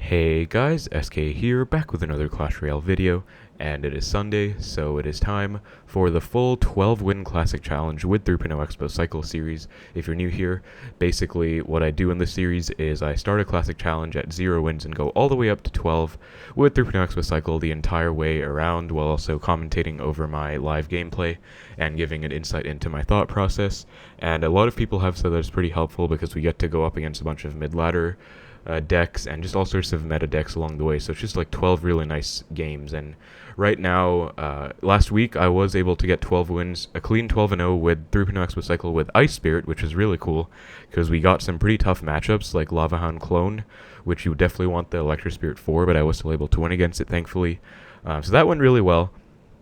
Hey guys, SK here, back with another Clash Royale video, and it is Sunday, so it is time for the full 12-win Classic Challenge with 3.0 Xbow Cycle series. If you're new here, basically what I do in this series is I start a Classic Challenge at 0 wins and go all the way up to 12 with 3.0 Xbow Cycle the entire way around, while also commentating over my live gameplay and giving an insight into my thought process. And a lot of people have said that it's pretty helpful because we get to go up against a bunch of mid-ladder decks and just all sorts of meta decks along the way, so it's just like 12 really nice games. And right now, last week I was able to get 12 wins, a clean 12-0 with 3.0 Xbow Cycle with Ice Spirit, which is really cool because we got some pretty tough matchups like Lava Hound Clone, which you would definitely want the Electro Spirit for, but I was still able to win against it, thankfully. So that went really well.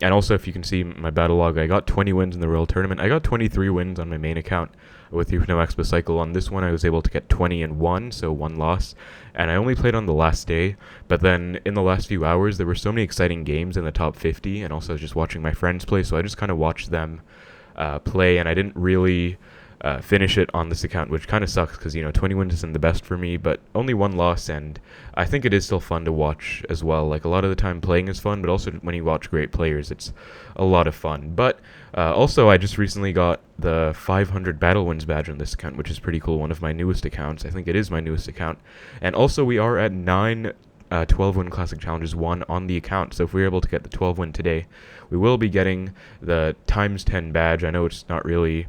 And also, if you can see my battle log, I got 20 wins in the Royal Tournament. I got 23 wins on my main account with 3.0 Xbow Cycle. On this one, I was able to get 20 and 1, so 1 loss. And I only played on the last day, but then in the last few hours, there were so many exciting games in the top 50, and also just watching my friends play, so I just kind of watched them play, and I didn't really finish it on this account, which kind of sucks because, 20 wins isn't the best for me, but only 1 loss, and I think it is still fun to watch as well. Like, a lot of the time playing is fun, but also when you watch great players, it's a lot of fun. But also, I just recently got the 500 battle wins badge on this account, which is pretty cool, one of my newest accounts. I think it is my newest account. And also, we are at 9 12-win Classic Challenges won on the account, so if we're able to get the 12-win today, we will be getting the times 10 badge. I know it's not really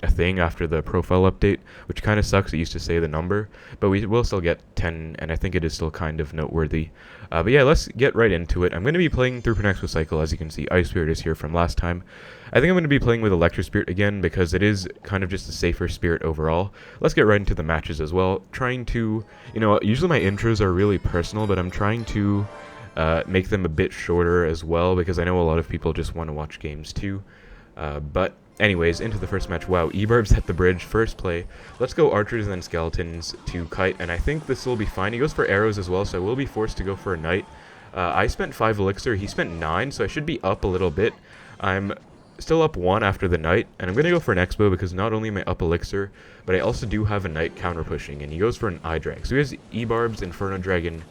a thing after the profile update, which kind of sucks. It used to say the number, but we will still get 10, and I think it is still kind of noteworthy. But yeah, let's get right into it. I'm going to be playing through 3.0 Xbow Cycle. As you can see, Ice Spirit is here from last time. I think I'm going to be playing with Electro Spirit again because it is kind of just a safer spirit overall. Let's get right into the matches as well. Trying to, usually my intros are really personal, but I'm trying to make them a bit shorter as well because I know a lot of people just want to watch games too. But anyways, into the first match. Wow, E-Barb's at the bridge, first play. Let's go archers and then skeletons to kite, and I think this will be fine. He goes for arrows as well, so I will be forced to go for a knight. I spent 5 elixir, he spent 9, so I should be up a little bit. I'm still up 1 after the knight, and I'm going to go for an Xbow because not only am I up elixir, but I also do have a knight counter pushing, and he goes for an I-Drag. So he has E-Barb's Inferno Dragon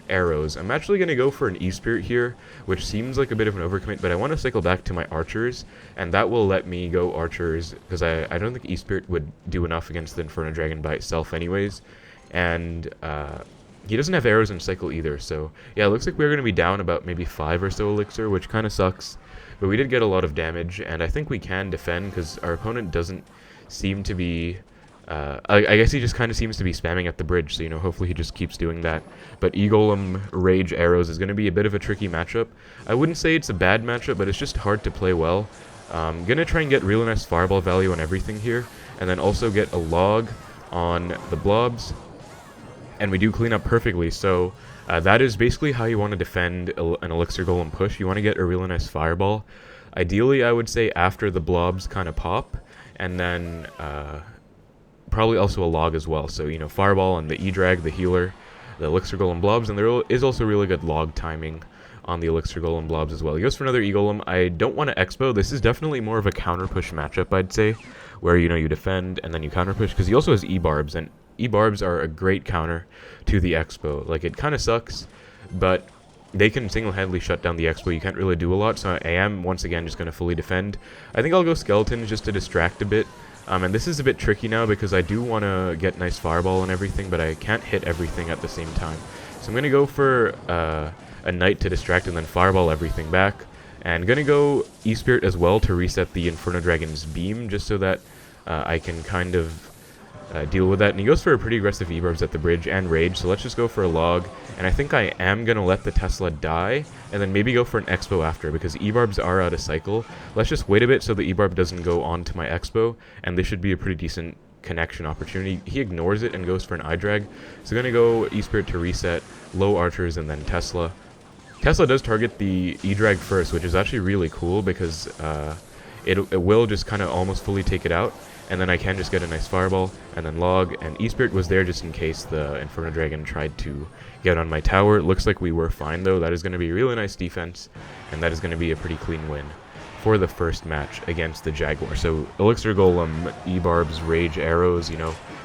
arrows. I'm actually going to go for an E-Spirit here, which seems like a bit of an overcommit, but I want to cycle back to my archers, and that will let me go archers, because I don't think E-Spirit would do enough against the Inferno Dragon by itself anyways, and he doesn't have arrows in cycle either, so yeah, it looks like we're going to be down about maybe 5 or so elixir, which kind of sucks, but we did get a lot of damage, and I think we can defend, because our opponent doesn't seem to be I guess he just kind of seems to be spamming at the bridge, so, hopefully he just keeps doing that. But E-Golem Rage Arrows is going to be a bit of a tricky matchup. I wouldn't say it's a bad matchup, but it's just hard to play well. I'm going to try and get really nice fireball value on everything here, and then also get a log on the blobs. And we do clean up perfectly, so that is basically how you want to defend an Elixir Golem push. You want to get a really nice fireball. Ideally, I would say after the blobs kind of pop, and then probably also a log as well, so fireball on the E-Drag, the healer, the Elixir Golem blobs, and there is also really good log timing on the Elixir Golem blobs as well. He goes for another E-Golem. I don't want to Xbow. This is definitely more of a counter push matchup, I'd say, where you defend and then you counter push, because he also has E-Barbs, and E-Barbs are a great counter to the Xbow. Like, it kind of sucks, but they can single-handedly shut down the Xbow. You can't really do a lot, so I am once again just going to fully defend. I think I'll go skeletons just to distract a bit. And this is a bit tricky now because I do want to get nice fireball and everything, but I can't hit everything at the same time. So I'm going to go for a knight to distract and then fireball everything back. And going to go E-Spirit as well to reset the Inferno Dragon's beam, just so that I can kind of deal with that. And he goes for a pretty aggressive E-Barbs at the bridge and rage, so let's just go for a log. And I think I am going to let the Tesla die, and then maybe go for an Xbow after, because E-Barbs are out of cycle. Let's just wait a bit so the E-Barb doesn't go on to my Xbow, and this should be a pretty decent connection opportunity. He ignores it and goes for an I-Drag. So going to go E-Spirit to reset, low archers, and then Tesla. Tesla does target the E-Drag first, which is actually really cool, because it will just kind of almost fully take it out. And then I can just get a nice fireball, and then log, and E-Spirit was there just in case the Inferno Dragon tried to get on my tower. It looks like we were fine, though. That is going to be really nice defense, and that is going to be a pretty clean win for the first match against the Jaguar. So Elixir Golem, E-Barbs, Rage Arrows,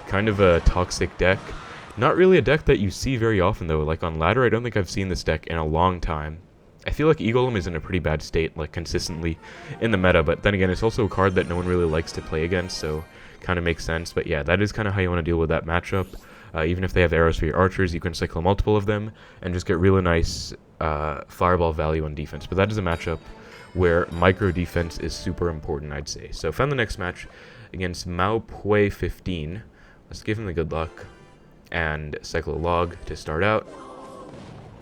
kind of a toxic deck. Not really a deck that you see very often, though. Like, on ladder, I don't think I've seen this deck in a long time. I feel like Golem is in a pretty bad state, like, consistently in the meta, but then again, it's also a card that no one really likes to play against, so kind of makes sense. But yeah, that is kind of how you want to deal with that matchup. Even if they have arrows for your archers, you can cycle multiple of them and just get really nice fireball value on defense. But that is a matchup where micro defense is super important, I'd say. So found the next match against Maopui 15. Let's give him the good luck and cycle a log to start out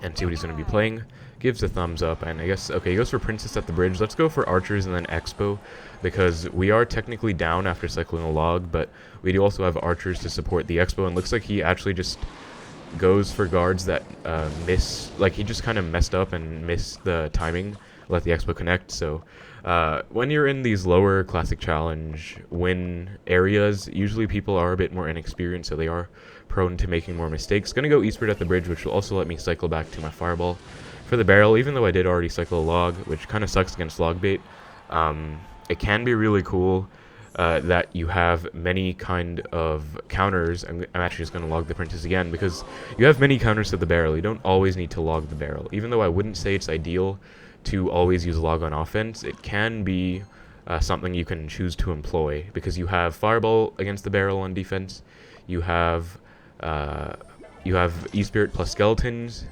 and see what he's going to be playing. Gives a thumbs up, and I guess, okay, he goes for Princess at the bridge. Let's go for archers and then Xbow, because we are technically down after cycling a log, but we do also have archers to support the Xbow, and looks like he actually just goes for guards that miss, like he just kind of messed up and missed the timing, let the Xbow connect. So when you're in these lower classic challenge win areas, usually people are a bit more inexperienced, so they are prone to making more mistakes. Gonna go Eastward at the bridge, which will also let me cycle back to my fireball for the barrel, even though I did already cycle a log, which kind of sucks against Logbait. It can be really cool that you have many kind of counters. I'm actually just going to log the Princess again, because you have many counters to the barrel. You don't always need to log the barrel. Even though I wouldn't say it's ideal to always use log on offense, it can be something you can choose to employ, because you have fireball against the barrel on defense. You have E-Spirit plus skeletons.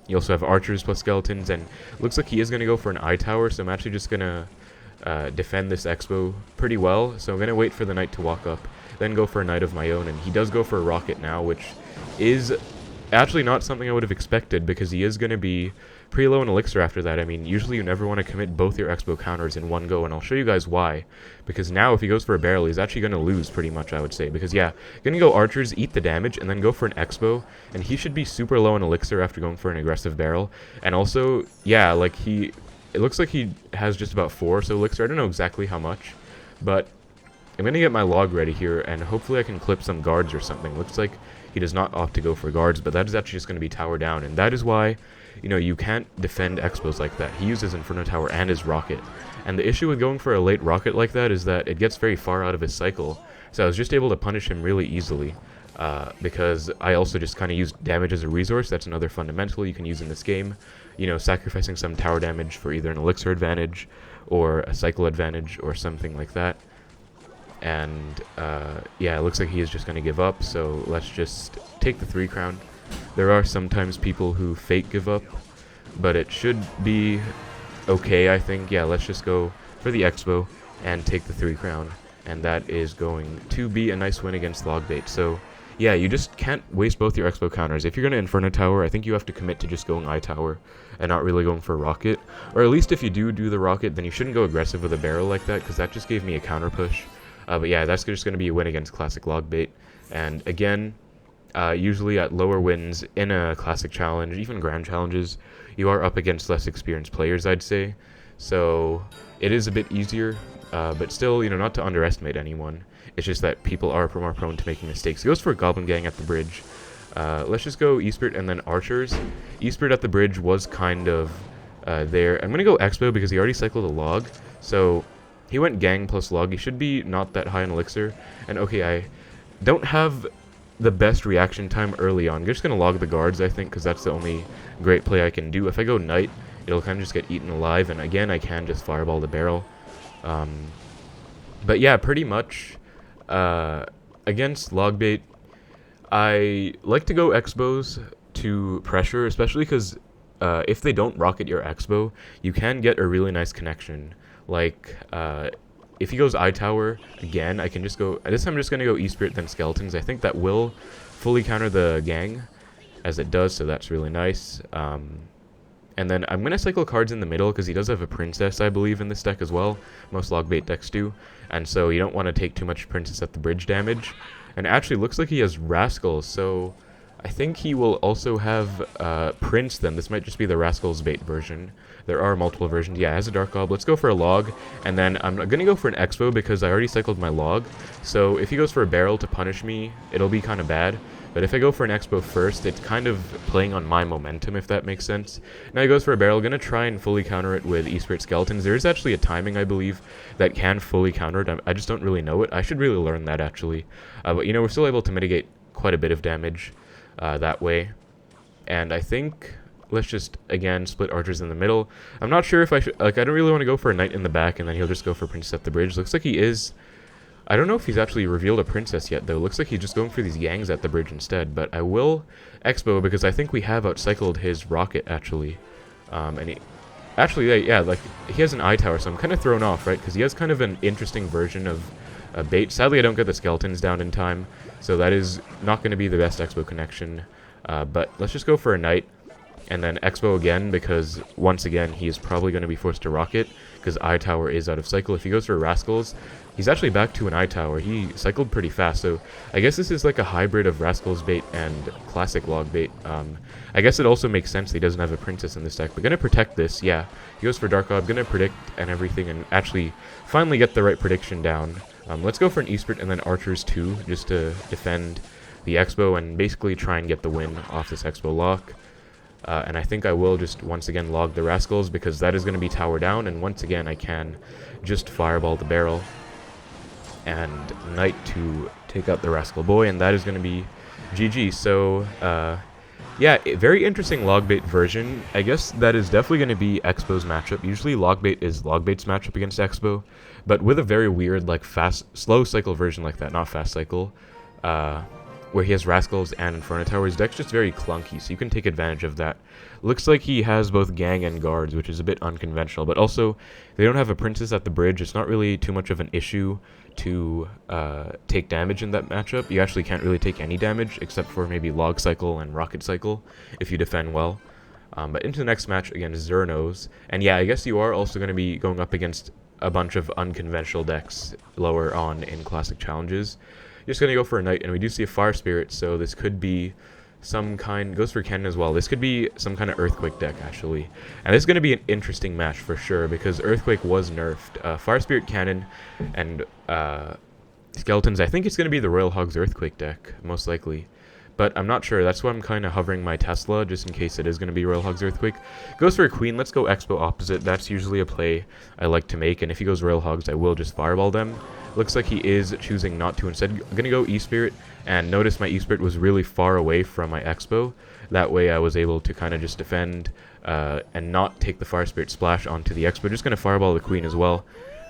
You also have archers plus skeletons, and it looks like he is going to go for an eye tower, so I'm actually just going to defend this Xbow pretty well. So I'm going to wait for the knight to walk up, then go for a knight of my own, and he does go for a rocket now, which is actually not something I would have expected, because he is going to be pretty low in Elixir after that. I mean, usually you never want to commit both your Xbow counters in one go, and I'll show you guys why. Because now if he goes for a barrel, he's actually going to lose pretty much, I would say. Because yeah, going to go archers, eat the damage, and then go for an Xbow, and he should be super low in Elixir after going for an aggressive barrel. And also, yeah, like it looks like he has just about 4 so Elixir. I don't know exactly how much, but I'm going to get my log ready here, and hopefully I can clip some guards or something. Looks like he does not opt to go for guards, but that is actually just going to be tower down, and that is why, you know, you can't defend Xbows like that. He uses Inferno Tower and his rocket, and the issue with going for a late rocket like that is that it gets very far out of his cycle, so I was just able to punish him really easily, because I also just kind of used damage as a resource. That's another fundamental you can use in this game, you know, sacrificing some tower damage for either an Elixir advantage or a cycle advantage or something like that. And yeah, it looks like he is just going to give up, so let's just take the 3 crown. There are sometimes people who fake give up, but it should be okay, I think. Yeah, let's just go for the Xbow and take the 3 crown, and that is going to be a nice win against Logbait. So yeah, you just can't waste both your Xbow counters. If you're going to Inferno Tower, I think you have to commit to just going Eye Tower and not really going for a rocket. Or at least if you do the rocket, then you shouldn't go aggressive with a barrel like that, because that just gave me a counter push. But yeah, that's just going to be a win against Classic Logbait. And again, usually at lower wins in a Classic Challenge, even Grand Challenges, you are up against less experienced players, I'd say. So it is a bit easier, but still, you know, not to underestimate anyone. It's just that people are more prone to making mistakes. He goes for a Goblin Gang at the bridge. Let's just go E-Spirit and then Archers. E-Spirit at the bridge was kind of there. I'm going to go Xbow because he already cycled a log. So he went Gang plus log. He should be not that high in Elixir. And okay, I don't have the best reaction time early on. I'm just going to log the guards, I think, because that's the only great play I can do. If I go Knight, it'll kind of just get eaten alive. And again, I can just fireball the barrel. But yeah, pretty much against Logbait, I like to go Xbows to pressure, especially because if they don't rocket your Xbow, you can get a really nice connection. Like, if he goes Eye Tower again, I can just go, this time I'm just going to go E-Spirit then Skeletons. I think that will fully counter the Gang, as it does, so that's really nice. And then I'm going to cycle cards in the middle, because he does have a Princess, I believe, in this deck as well. Most Logbait decks do. And so you don't want to take too much Princess at the bridge damage. And it actually looks like he has Rascals, so I think he will also have Prince then. This might just be the Rascals bait version. There are multiple versions. Yeah, it has a Dark Gob. Let's go for a log. And then I'm going to go for an Xbow because I already cycled my log. So if he goes for a barrel to punish me, it'll be kind of bad. But if I go for an Xbow first, it's kind of playing on my momentum, if that makes sense. Now he goes for a barrel. Going to try and fully counter it with E-Spirit Skeletons. There is actually a timing, I believe, that can fully counter it. I just don't really know it. I should really learn that, actually. But, you know, we're still able to mitigate quite a bit of damage. that way. And I think let's just, again, split archers in the middle. I'm not sure if I should, like, I don't really want to go for a knight in the back, and then he'll just go for princess at the bridge. Looks like he is, I don't know if he's actually revealed a princess yet, though. Looks like he's just going for these gangs at the bridge instead, but I will Xbow because I think we have outcycled his rocket, actually. And he, actually, yeah, like, he has an eye tower, so I'm kind of thrown off, right? Because he has kind of an interesting version of bait. Sadly, I don't get the skeletons down in time, so that is not going to be the best Xbow connection. But let's just go for a knight, and then Xbow again, because once again, he is probably going to be forced to rocket, because eye tower is out of cycle. If he goes for Rascals, he's actually back to an eye tower. He cycled pretty fast, so I guess this is like a hybrid of Rascals bait and classic Logbait. I guess it also makes sense he doesn't have a princess in this deck, but gonna protect this, yeah. He goes for Dark God, gonna predict and everything, and actually finally get the right prediction down. Let's go for an E-Spirit and then Archers too, just to defend the Xbow and basically try and get the win off this Xbow lock. And I think I will just once again log the Rascals because that is going to be tower down, and once again I can just fireball the barrel and knight to take out the Rascal boy, and that is going to be GG. So yeah, very interesting Logbait version. I guess that is definitely going to be Xbow's matchup. Usually Logbait is Logbait's matchup against Xbow, but with a very weird, like, slow cycle version like that, not fast cycle, where he has Rascals and Inferno Tower. His deck's just very clunky, so you can take advantage of that. Looks like he has both gang and guards, which is a bit unconventional, but also they don't have a princess at the bridge. It's not really too much of an issue to take damage in that matchup. You actually can't really take any damage, except for maybe Log Cycle and Rocket Cycle, if you defend well. But into the next match against Xernos, and yeah, I guess you are also going to be going up against a bunch of unconventional decks lower on in Classic Challenges. Just going to go for a knight, and we do see a fire spirit, so this could be some kind, goes for cannon as well. This could be some kind of earthquake deck, actually. And this is going to be an interesting match for sure, because earthquake was nerfed. Fire spirit, cannon, and skeletons. I think it's going to be the Royal Hogs earthquake deck, most likely. But I'm not sure. That's why I'm kind of hovering my Tesla, just in case it is going to be Royal Hogs earthquake. Goes for a queen. Let's go Xbow opposite. That's usually a play I like to make, and if he goes Royal Hogs, I will just fireball them. Looks like he is choosing not to. Instead, I'm going to go E-Spirit, and notice my E-Spirit was really far away from my Xbow. That way I was able to kind of just defend and not take the Fire Spirit splash onto the Xbow. Just going to fireball the queen as well.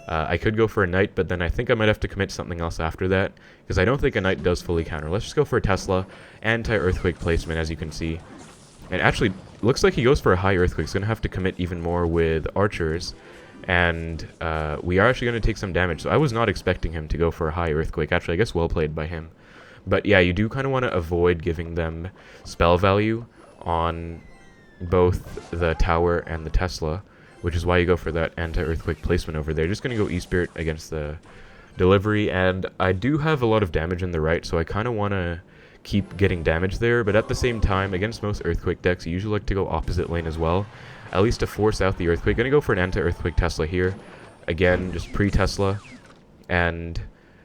I could go for a knight, but then I think I might have to commit something else after that, because I don't think a knight does fully counter. Let's just go for a Tesla, anti-earthquake placement, as you can see. And actually, looks like he goes for a high earthquake. He's going to have to commit even more with archers. And we are actually going to take some damage, so I was not expecting him to go for a high earthquake. Actually, I guess well played by him. But yeah, you do kind of want to avoid giving them spell value on both the tower and the Tesla, which is why you go for that anti-earthquake placement over there. Just going to go E-Spirit against the delivery, and I do have a lot of damage in the right, so I kind of want to keep getting damage there, but at the same time, against most earthquake decks, you usually like to go opposite lane as well, at least to force out the earthquake. Gonna go for an anti-earthquake Tesla here. Again, just pre-Tesla, and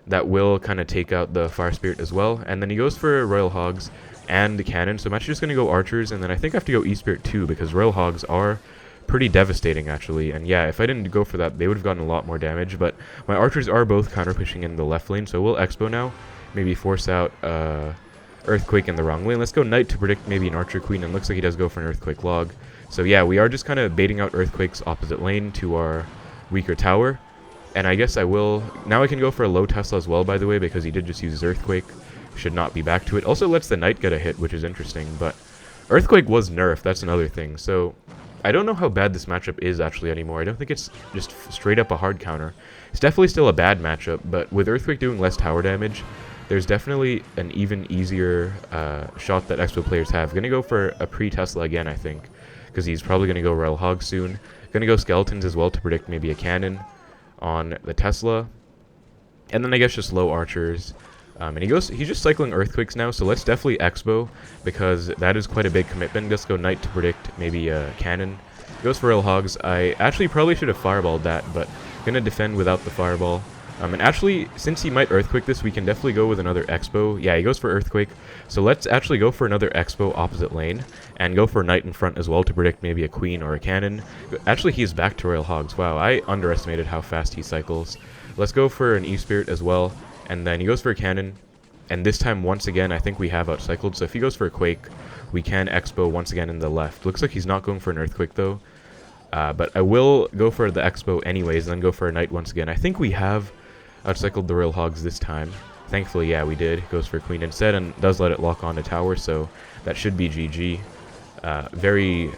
that will kind of take out the Fire Spirit as well. And then he goes for Royal Hogs and the cannon, so I'm actually just gonna go archers, and then I think I have to go E-Spirit too, because Royal Hogs are pretty devastating, actually. And yeah, if I didn't go for that, they would have gotten a lot more damage, but my archers are both counter-pushing in the left lane, so we'll Xbow now, maybe force out earthquake in the wrong lane. Let's go knight to predict maybe an archer queen, and looks like he does go for an earthquake log. So yeah, we are just kind of baiting out earthquakes opposite lane to our weaker tower, and I guess I will, now I can go for a low Tesla as well, by the way, because he did just use his earthquake. Should not be back to it. Also lets the knight get a hit, which is interesting, but earthquake was nerfed, that's another thing. So I don't know how bad this matchup is actually anymore. I don't think it's just straight up a hard counter. It's definitely still a bad matchup, but with earthquake doing less tower damage, there's definitely an even easier shot that Xbow players have. Gonna go for a pre-Tesla again, I think, because he's probably gonna go Royal Hog soon. Gonna go skeletons as well to predict maybe a cannon on the Tesla, and then I guess just low archers. And he's just cycling earthquakes now, so let's definitely Xbow, because that is quite a big commitment. Let's go knight to predict maybe a cannon. He goes for Royal Hogs. I actually probably should have fireballed that, but gonna defend without the fireball. And actually, since he might earthquake this, we can definitely go with another Xbow. Yeah, he goes for earthquake, so let's actually go for another Xbow opposite lane, and go for a knight in front as well to predict maybe a queen or a cannon. Actually, he's back to Royal Hogs. Wow, I underestimated how fast he cycles. Let's go for an E-Spirit as well, and then he goes for a cannon, And this time, once again, I think we have outcycled. So if he goes for a Quake, we can Xbow once again in the left. Looks like he's not going for an Earthquake, though. But I will go for the Xbow anyways, and then go for a Knight once again. I think we have outcycled the Royal Hogs this time. Thankfully, yeah, we did. Goes for Queen instead, and does let it lock on to tower, so that should be GG. Very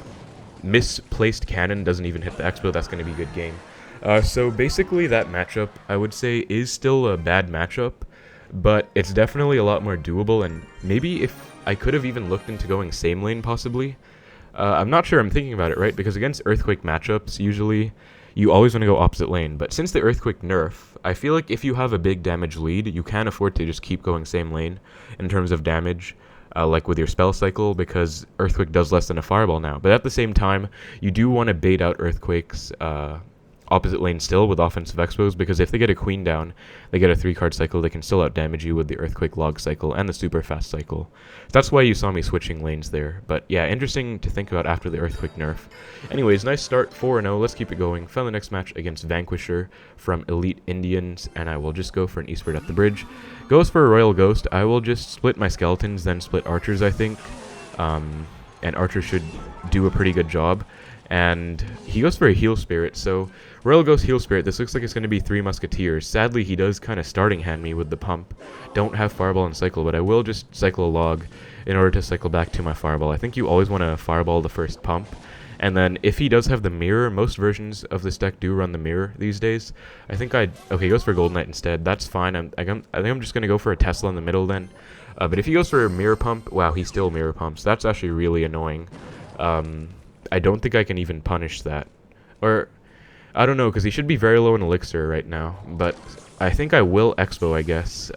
misplaced cannon, doesn't even hit the Xbow. That's going to be a good game. So basically, that matchup, I would say, is still a bad matchup, but it's definitely a lot more doable, and maybe if I could have even looked into going same lane, possibly. I'm not sure, I'm thinking about it, right? Because against Earthquake matchups, usually, you always want to go opposite lane. But since the Earthquake nerf, I feel like if you have a big damage lead, you can afford to just keep going same lane in terms of damage, like with your spell cycle, because Earthquake does less than a fireball now. But at the same time, you do want to bait out Earthquake's opposite lane still with offensive Xbows, because if they get a Queen down, they get a 3-card cycle, they can still outdamage you with the Earthquake Log cycle and the super fast cycle. That's why you saw me switching lanes there. But yeah, interesting to think about after the Earthquake nerf. Anyways, nice start, 4-0, let's keep it going. Found the next match against Vanquisher from Elite Indians, and I will just go for an Eastward at the bridge. Goes for a Royal Ghost. I will just split my Skeletons, then split Archers, I think. And Archers should do a pretty good job. And he goes for a Heal Spirit, so Royal Ghost, Heal Spirit. This looks like it's going to be 3 Musketeers. Sadly, he does kind of starting hand me with the pump. Don't have Fireball and Cycle, but I will just cycle a Log in order to cycle back to my Fireball. I think you always want to Fireball the first pump. And then if he does have the Mirror, most versions of this deck do run the Mirror these days. I think okay, he goes for Golden Knight instead. That's fine. I think I'm just going to go for a Tesla in the middle then. But if he goes for a Mirror Pump, wow, he still Mirror Pumps. That's actually really annoying. I don't think I can even punish that. Or, I don't know, because he should be very low in Elixir right now. But I think I will Expo, I guess.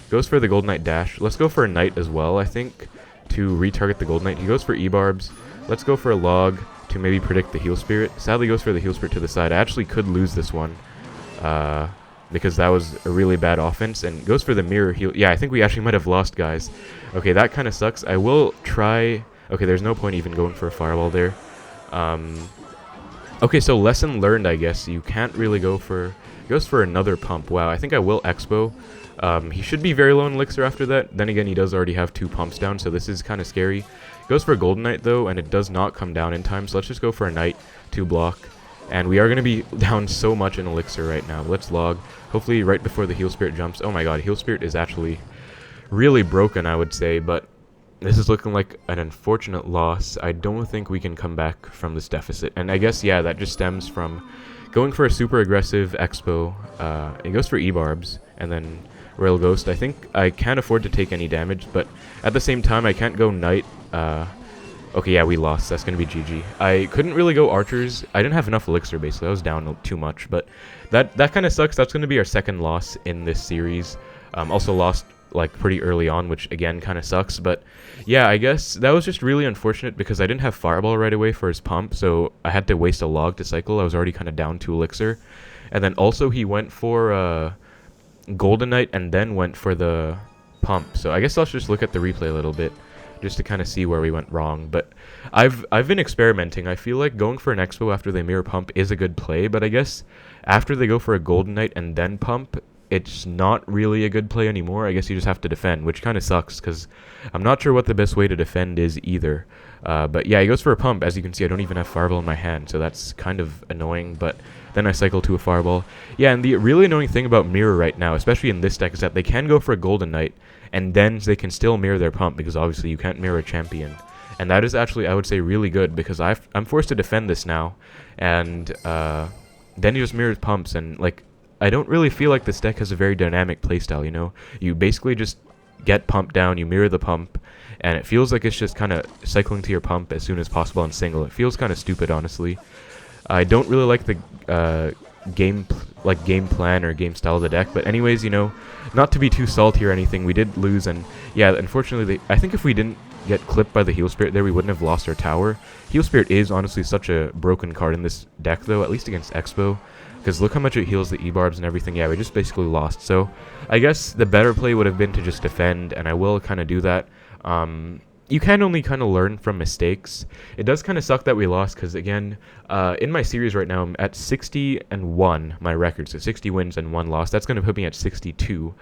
Goes for the Golden Knight dash. Let's go for a Knight as well, I think, to retarget the Golden Knight. He goes for E-Barbs. Let's go for a Log to maybe predict the Heal Spirit. Sadly goes for the Heal Spirit to the side. I actually could lose this one. Because that was a really bad offense. And goes for the Mirror Heal. Yeah, I think we actually might have lost, guys. Okay, that kind of sucks. I will try... Okay, there's no point even going for a Fireball there. Okay, so lesson learned, I guess. You can't really go for... He goes for another pump. Wow, I think I will Expo. He should be very low in Elixir after that. Then again, he does already have 2 pumps down, so this is kind of scary. Goes for a Golden Knight, though, and it does not come down in time. So let's just go for a Knight to block. And we are going to be down so much in Elixir right now. Let's Log. Hopefully right before the Heal Spirit jumps. Oh my god, Heal Spirit is actually really broken, I would say, but... This is looking like an unfortunate loss. I don't think we can come back from this deficit. And I guess, yeah, that just stems from going for a super aggressive Expo. It goes for E-Barbs and then Royal Ghost. I think I can't afford to take any damage, but at the same time, I can't go Knight. Okay, yeah, we lost. That's going to be GG. I couldn't really go Archers. I didn't have enough Elixir, basically. I was down too much, but that kind of sucks. That's going to be our second loss in this series. Also lost... like pretty early on, which again kind of sucks, but yeah, I guess that was just really unfortunate because I didn't have Fireball right away for his pump, so I had to waste a Log to cycle. I was already kind of down to Elixir, and then also he went for Golden Knight and then went for the pump, so I guess let's just look at the replay a little bit just to kind of see where we went wrong. But I've been experimenting. I feel like going for an Expo after they mirror pump is a good play, but I guess after they go for a Golden Knight and then pump, it's not really a good play anymore. I guess you just have to defend, which kind of sucks because I'm not sure what the best way to defend is either. But yeah, he goes for a pump. As you can see, I don't even have Fireball in my hand, so that's kind of annoying, but then I cycle to a Fireball. Yeah, and the really annoying thing about Mirror right now, especially in this deck, is that they can go for a Golden Knight, and then they can still mirror their pump, because obviously you can't mirror a champion. And that is actually, I would say, really good, because I'm forced to defend this now, and then he just mirrors pumps, and like, I don't really feel like this deck has a very dynamic playstyle, you know? You basically just get pumped down, you mirror the pump, and it feels like it's just kind of cycling to your pump as soon as possible on single. It feels kind of stupid, honestly. I don't really like the game plan or game style of the deck, but anyways, you know, not to be too salty or anything, we did lose, and yeah, unfortunately, I think if we didn't get clipped by the Heal Spirit there, we wouldn't have lost our tower. Heal Spirit is honestly such a broken card in this deck, though, at least against Xbow. Because look how much it heals the E-Barbs and everything. Yeah, we just basically lost. So I guess the better play would have been to just defend, and I will kind of do that. You can only kind of learn from mistakes. It does kind of suck that we lost because, again, in my series right now, I'm at 60-1, my record. So 60 wins and 1 loss. That's going to put me at 62.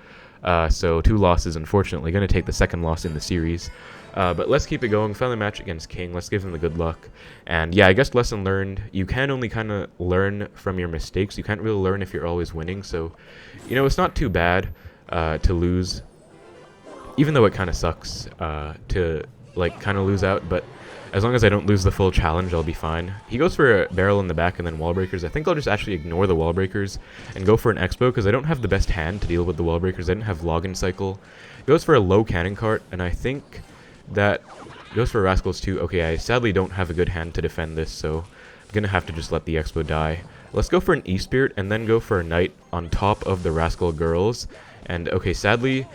So 2 losses, unfortunately. Going to take the second loss in the series. But let's keep it going. Final match against King. Let's give him the good luck. And yeah, I guess lesson learned. You can only kind of learn from your mistakes. You can't really learn if you're always winning. So, you know, it's not too bad to lose. Even though it kind of sucks to, like, kind of lose out. But as long as I don't lose the full challenge, I'll be fine. He goes for a barrel in the back and then Wallbreakers. I think I'll just actually ignore the Wallbreakers and go for an Xbow because I don't have the best hand to deal with the Wallbreakers. I didn't have Login Cycle. He goes for a low cannon cart, and I think that goes for Rascals too. Okay, I sadly don't have a good hand to defend this, so I'm going to have to just let the Xbow die. Let's go for an E-Spirit and then go for a Knight on top of the Rascal girls. And okay, sadly,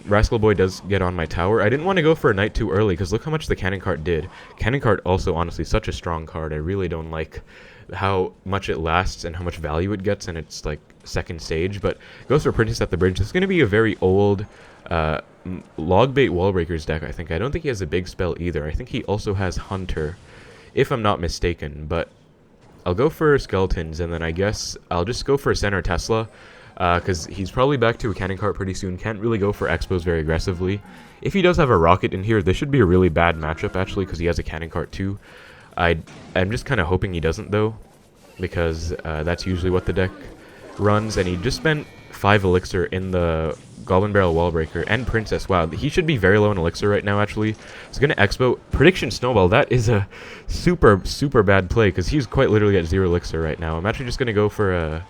Rascal Boy does get on my tower. I didn't want to go for a Knight too early because look how much the Cannon Cart did. Cannon Cart also, honestly, such a strong card. I really don't like how much it lasts and how much value it gets, and it's like second stage. But goes for Princess at the Bridge. This is going to be a very old Logbait Wallbreakers deck, I think. I don't think he has a big spell either. I think he also has Hunter, if I'm not mistaken. But I'll go for Skeletons, and then I guess I'll just go for Center Tesla. Because he's probably back to a cannon cart pretty soon. Can't really go for Xbows very aggressively. If he does have a rocket in here, this should be a really bad matchup, actually, because he has a cannon cart too. I'm just kind of hoping he doesn't, though, because that's usually what the deck runs. And he just spent 5 Elixir in the Goblin Barrel Wallbreaker and Princess. Wow, he should be very low in Elixir right now, actually. He's going to Xbow. Prediction Snowball, that is a super, super bad play, because he's quite literally at 0 Elixir right now. I'm actually just going to go for a...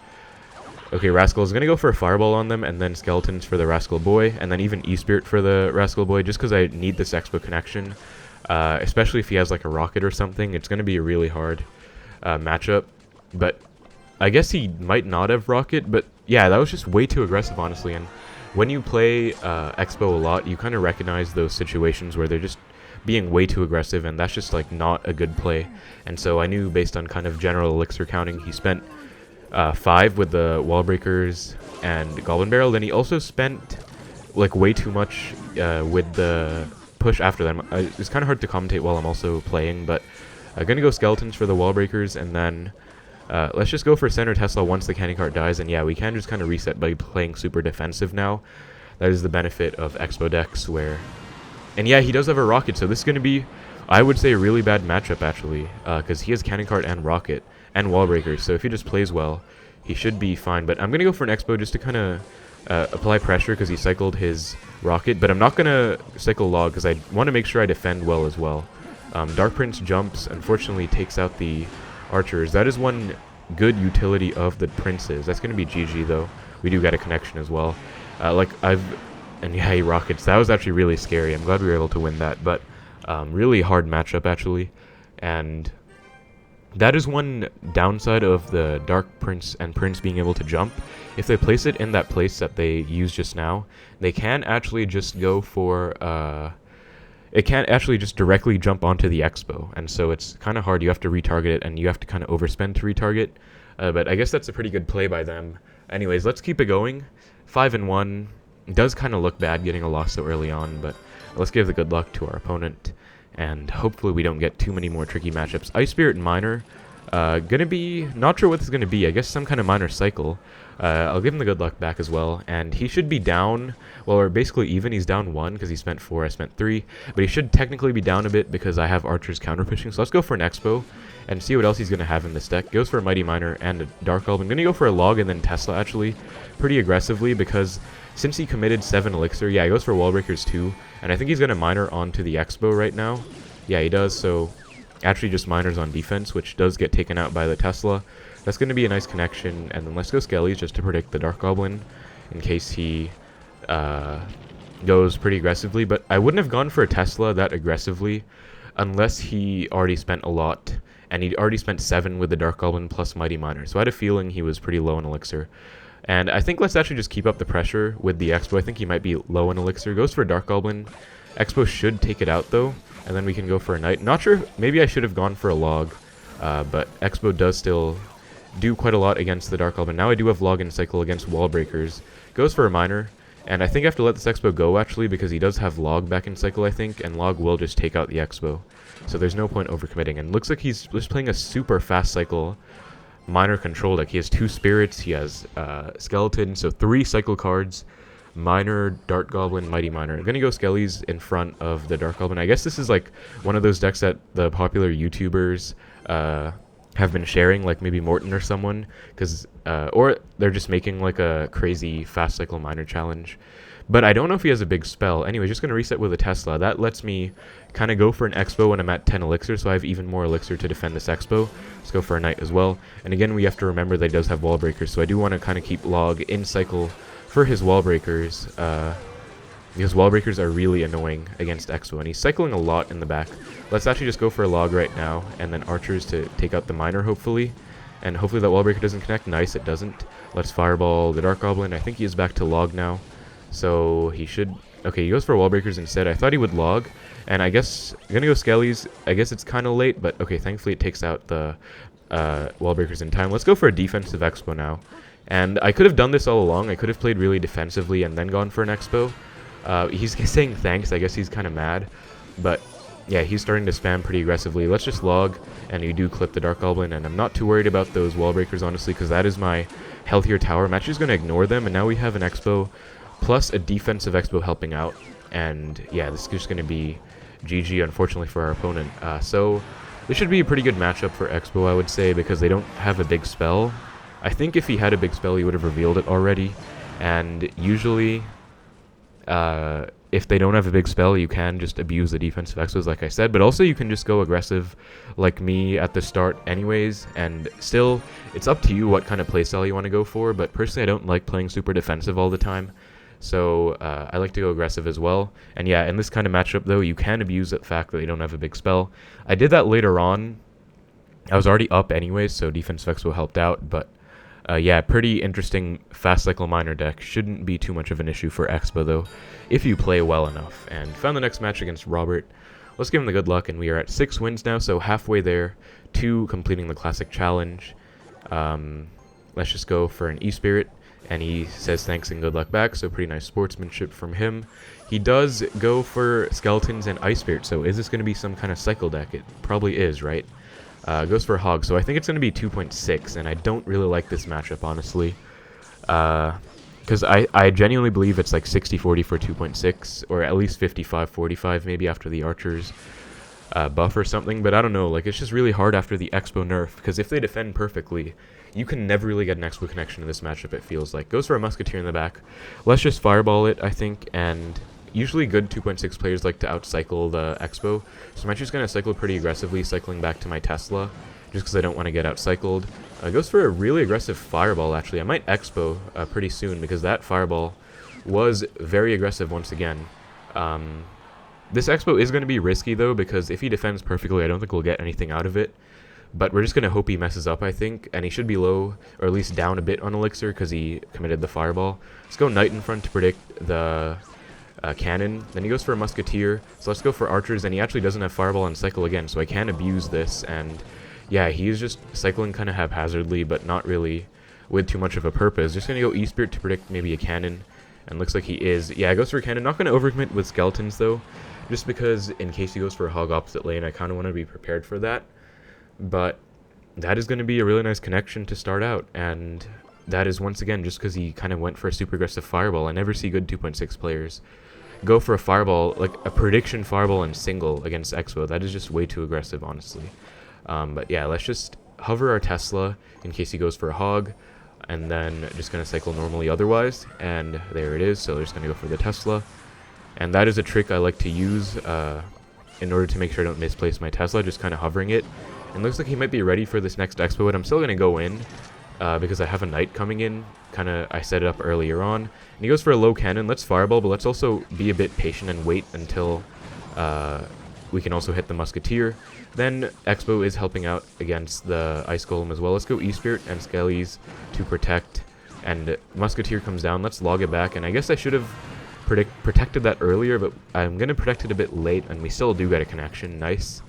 Okay, Rascal is going to go for a Fireball on them, and then Skeletons for the Rascal Boy, and then even E-Spirit for the Rascal Boy, just because I need this Expo connection. Especially if he has like a rocket or something, it's going to be a really hard matchup. But I guess he might not have rocket, but yeah, that was just way too aggressive, honestly. And when you play Expo a lot, you kind of recognize those situations where they're just being way too aggressive, and that's just like not a good play. And so I knew based on kind of general Elixir counting, he spent 5 with the Wallbreakers and Goblin Barrel. Then he also spent like way too much with the push after them. It's kind of hard to commentate while I'm also playing, but I'm gonna go Skeletons for the Wallbreakers, and then let's just go for Center Tesla once the cannon cart dies. And yeah, we can just kind of reset by playing super defensive now. That is the benefit of Expo decks, where... And yeah, he does have a rocket, so this is gonna be, I would say, a really bad matchup, actually, because he has cannon cart and rocket and Wallbreakers, so if he just plays well, he should be fine. But I'm going to go for an Expo just to kind of apply pressure because he cycled his rocket, but I'm not going to cycle Log because I want to make sure I defend well as well. Dark Prince jumps, unfortunately takes out the archers. That is one good utility of the princes. That's going to be GG, though. We do get a connection as well. And yeah, he rockets. That was actually really scary. I'm glad we were able to win that, but really hard matchup, actually. And that is one downside of the Dark Prince and Prince being able to jump. If they place it in that place that they used just now, they can actually just go for... it can't actually just directly jump onto the Expo, and so it's kind of hard. You have to retarget it, and you have to kind of overspend to retarget. But I guess that's a pretty good play by them. Anyways, let's keep it going. 5-1. It does kind of look bad getting a loss so early on, but let's give the good luck to our opponent. And hopefully we don't get too many more tricky matchups. Ice Spirit and Miner. Gonna be... Not sure what this is gonna be. I guess some kind of Miner cycle. I'll give him the good luck back as well. And he should be down... Well, or basically even. He's down 1 because he spent 4. I spent 3. But he should technically be down a bit because I have Archers counter pushing. So let's go for an Expo and see what else he's gonna have in this deck. Goes for a Mighty Miner and a Dark Goblin. Gonna go for a Log and then Tesla, actually. Pretty aggressively because... Since he committed 7 Elixir, yeah, he goes for Wallbreakers too. And I think he's going to Miner onto the Expo right now. Yeah, he does, so actually just Miners on defense, which does get taken out by the Tesla. That's going to be a nice connection. And then let's go Skellies just to predict the Dark Goblin in case he goes pretty aggressively. But I wouldn't have gone for a Tesla that aggressively unless he already spent a lot. And he'd already spent 7 with the Dark Goblin plus Mighty Miner. So I had a feeling he was pretty low in Elixir. And I think let's actually just keep up the pressure with the Expo. I think he might be low in Elixir. Goes for a Dark Goblin. Expo should take it out, though. And then we can go for a Knight. Not sure. Maybe I should have gone for a Log. But Expo does still do quite a lot against the Dark Goblin. Now I do have Login Cycle against Wallbreakers. Goes for a Miner. And I think I have to let this Expo go, actually, because he does have Log back in Cycle, I think. And Log will just take out the Expo. So there's no point overcommitting. And looks like he's just playing a super fast Cycle Miner control deck. He has 2 Spirits, he has Skeleton, so 3 Cycle cards. Miner, Dart Goblin, Mighty Miner. I'm gonna go Skellies in front of the Dart Goblin. I guess this is like one of those decks that the popular YouTubers have been sharing, like maybe Morton or someone, because or they're just making like a crazy fast cycle miner challenge. But I don't know if he has a big spell. Anyway, just going to reset with a Tesla. That lets me kind of go for an Xbow when I'm at 10 Elixir, so I have even more Elixir to defend this Xbow. Let's go for a Knight as well. And again, we have to remember that he does have Wallbreakers, so I do want to kind of keep Log in cycle for his Wallbreakers, because Wallbreakers are really annoying against Xbow, and he's cycling a lot in the back. Let's actually just go for a Log right now, and then Archers to take out the Miner, hopefully. And hopefully that Wallbreaker doesn't connect. Nice, it doesn't. Let's Fireball the Dark Goblin. I think he is back to Log now. So he should... Okay, he goes for Wallbreakers instead. I thought he would Log, and I guess I'm going to go Skellies. I guess it's kind of late, but okay, thankfully it takes out the Wallbreakers in time. Let's go for a defensive Expo now. And I could have done this all along. I could have played really defensively and then gone for an Expo. He's saying thanks. I guess he's kind of mad. But yeah, he's starting to spam pretty aggressively. Let's just Log, and you do clip the Dark Goblin, and I'm not too worried about those Wallbreakers, honestly, because that is my healthier tower. I'm actually just going to ignore them, and now we have an Expo plus a defensive Expo helping out. And yeah, this is just going to be GG, unfortunately, for our opponent. So this should be a pretty good matchup for Expo, I would say, because they don't have a big spell. I think if he had a big spell, he would have revealed it already. And usually, if they don't have a big spell, you can just abuse the defensive Expos, like I said. But also, you can just go aggressive like me at the start anyways. And still, it's up to you what kind of playstyle you want to go for. But personally, I don't like playing super defensive all the time. So I like to go aggressive as well. And yeah, in this kind of matchup, though, you can abuse the fact that they don't have a big spell. I did that later on. I was already up anyways, so defensive Expo helped out. But yeah, pretty interesting fast cycle miner deck. Shouldn't be too much of an issue for Expo, though, if you play well enough. And found the next match against Robert. Let's give him the good luck, and we are at 6 wins now, so halfway there to completing the Classic Challenge. Let's just go for an E-Spirit. And he says thanks and good luck back, so pretty nice sportsmanship from him. He does go for Skeletons and Ice Spirit, so is this going to be some kind of cycle deck? It probably is, right? Goes for Hogs, so I think it's going to be 2.6, and I don't really like this matchup, honestly. Because I genuinely believe it's like 60-40 for 2.6, or at least 55-45 maybe after the Archers buff or something, but I don't know, like it's just really hard after the Expo nerf, because if they defend perfectly, you can never really get an Expo connection in this matchup, it feels like. Goes for a Musketeer in the back. Let's just Fireball it, I think, and usually good 2.6 players like to outcycle the Expo, so I'm actually just going to cycle pretty aggressively, cycling back to my Tesla, just because I don't want to get outcycled. Goes for a really aggressive Fireball, actually. I might Expo pretty soon, because that Fireball was very aggressive once again. This Expo is going to be risky, though, because if he defends perfectly, I don't think we'll get anything out of it. But we're just going to hope he messes up, I think. And he should be low, or at least down a bit on Elixir, because he committed the Fireball. Let's go Knight in front to predict the Cannon. Then he goes for a Musketeer. So let's go for Archers, and he actually doesn't have Fireball on Cycle again, so I can abuse this. And yeah, he's just cycling kind of haphazardly, but not really with too much of a purpose. Just going to go E-Spirit to predict maybe a Cannon. And looks like he is. Yeah, goes for a Cannon. Not going to overcommit with Skeletons, though, just because in case he goes for a Hog opposite lane, I kind of want to be prepared for that. But that is going to be a really nice connection to start out, and that is once again just because he kind of went for a super aggressive Fireball. I never see good 2.6 players go for a Fireball, like a prediction Fireball in single against Expo. That is just way too aggressive, honestly. But yeah, let's just hover our Tesla in case he goes for a Hog, and then just going to cycle normally otherwise, and there it is. So we're just going to go for the Tesla, and that is a trick I like to use in order to make sure I don't misplace my Tesla, just kind of hovering it. And looks like he might be ready for this next Expo, but I'm still going to go in because I have a Knight coming in. I set it up earlier on. And he goes for a low Cannon. Let's Fireball, but let's also be a bit patient and wait until we can also hit the Musketeer. Then Expo is helping out against the Ice Golem as well. Let's go E-Spirit and Skellies to protect. And Musketeer comes down. Let's log it back. And I guess I should have protected that earlier, but I'm going to protect it a bit late, and we still do get a connection. Nice.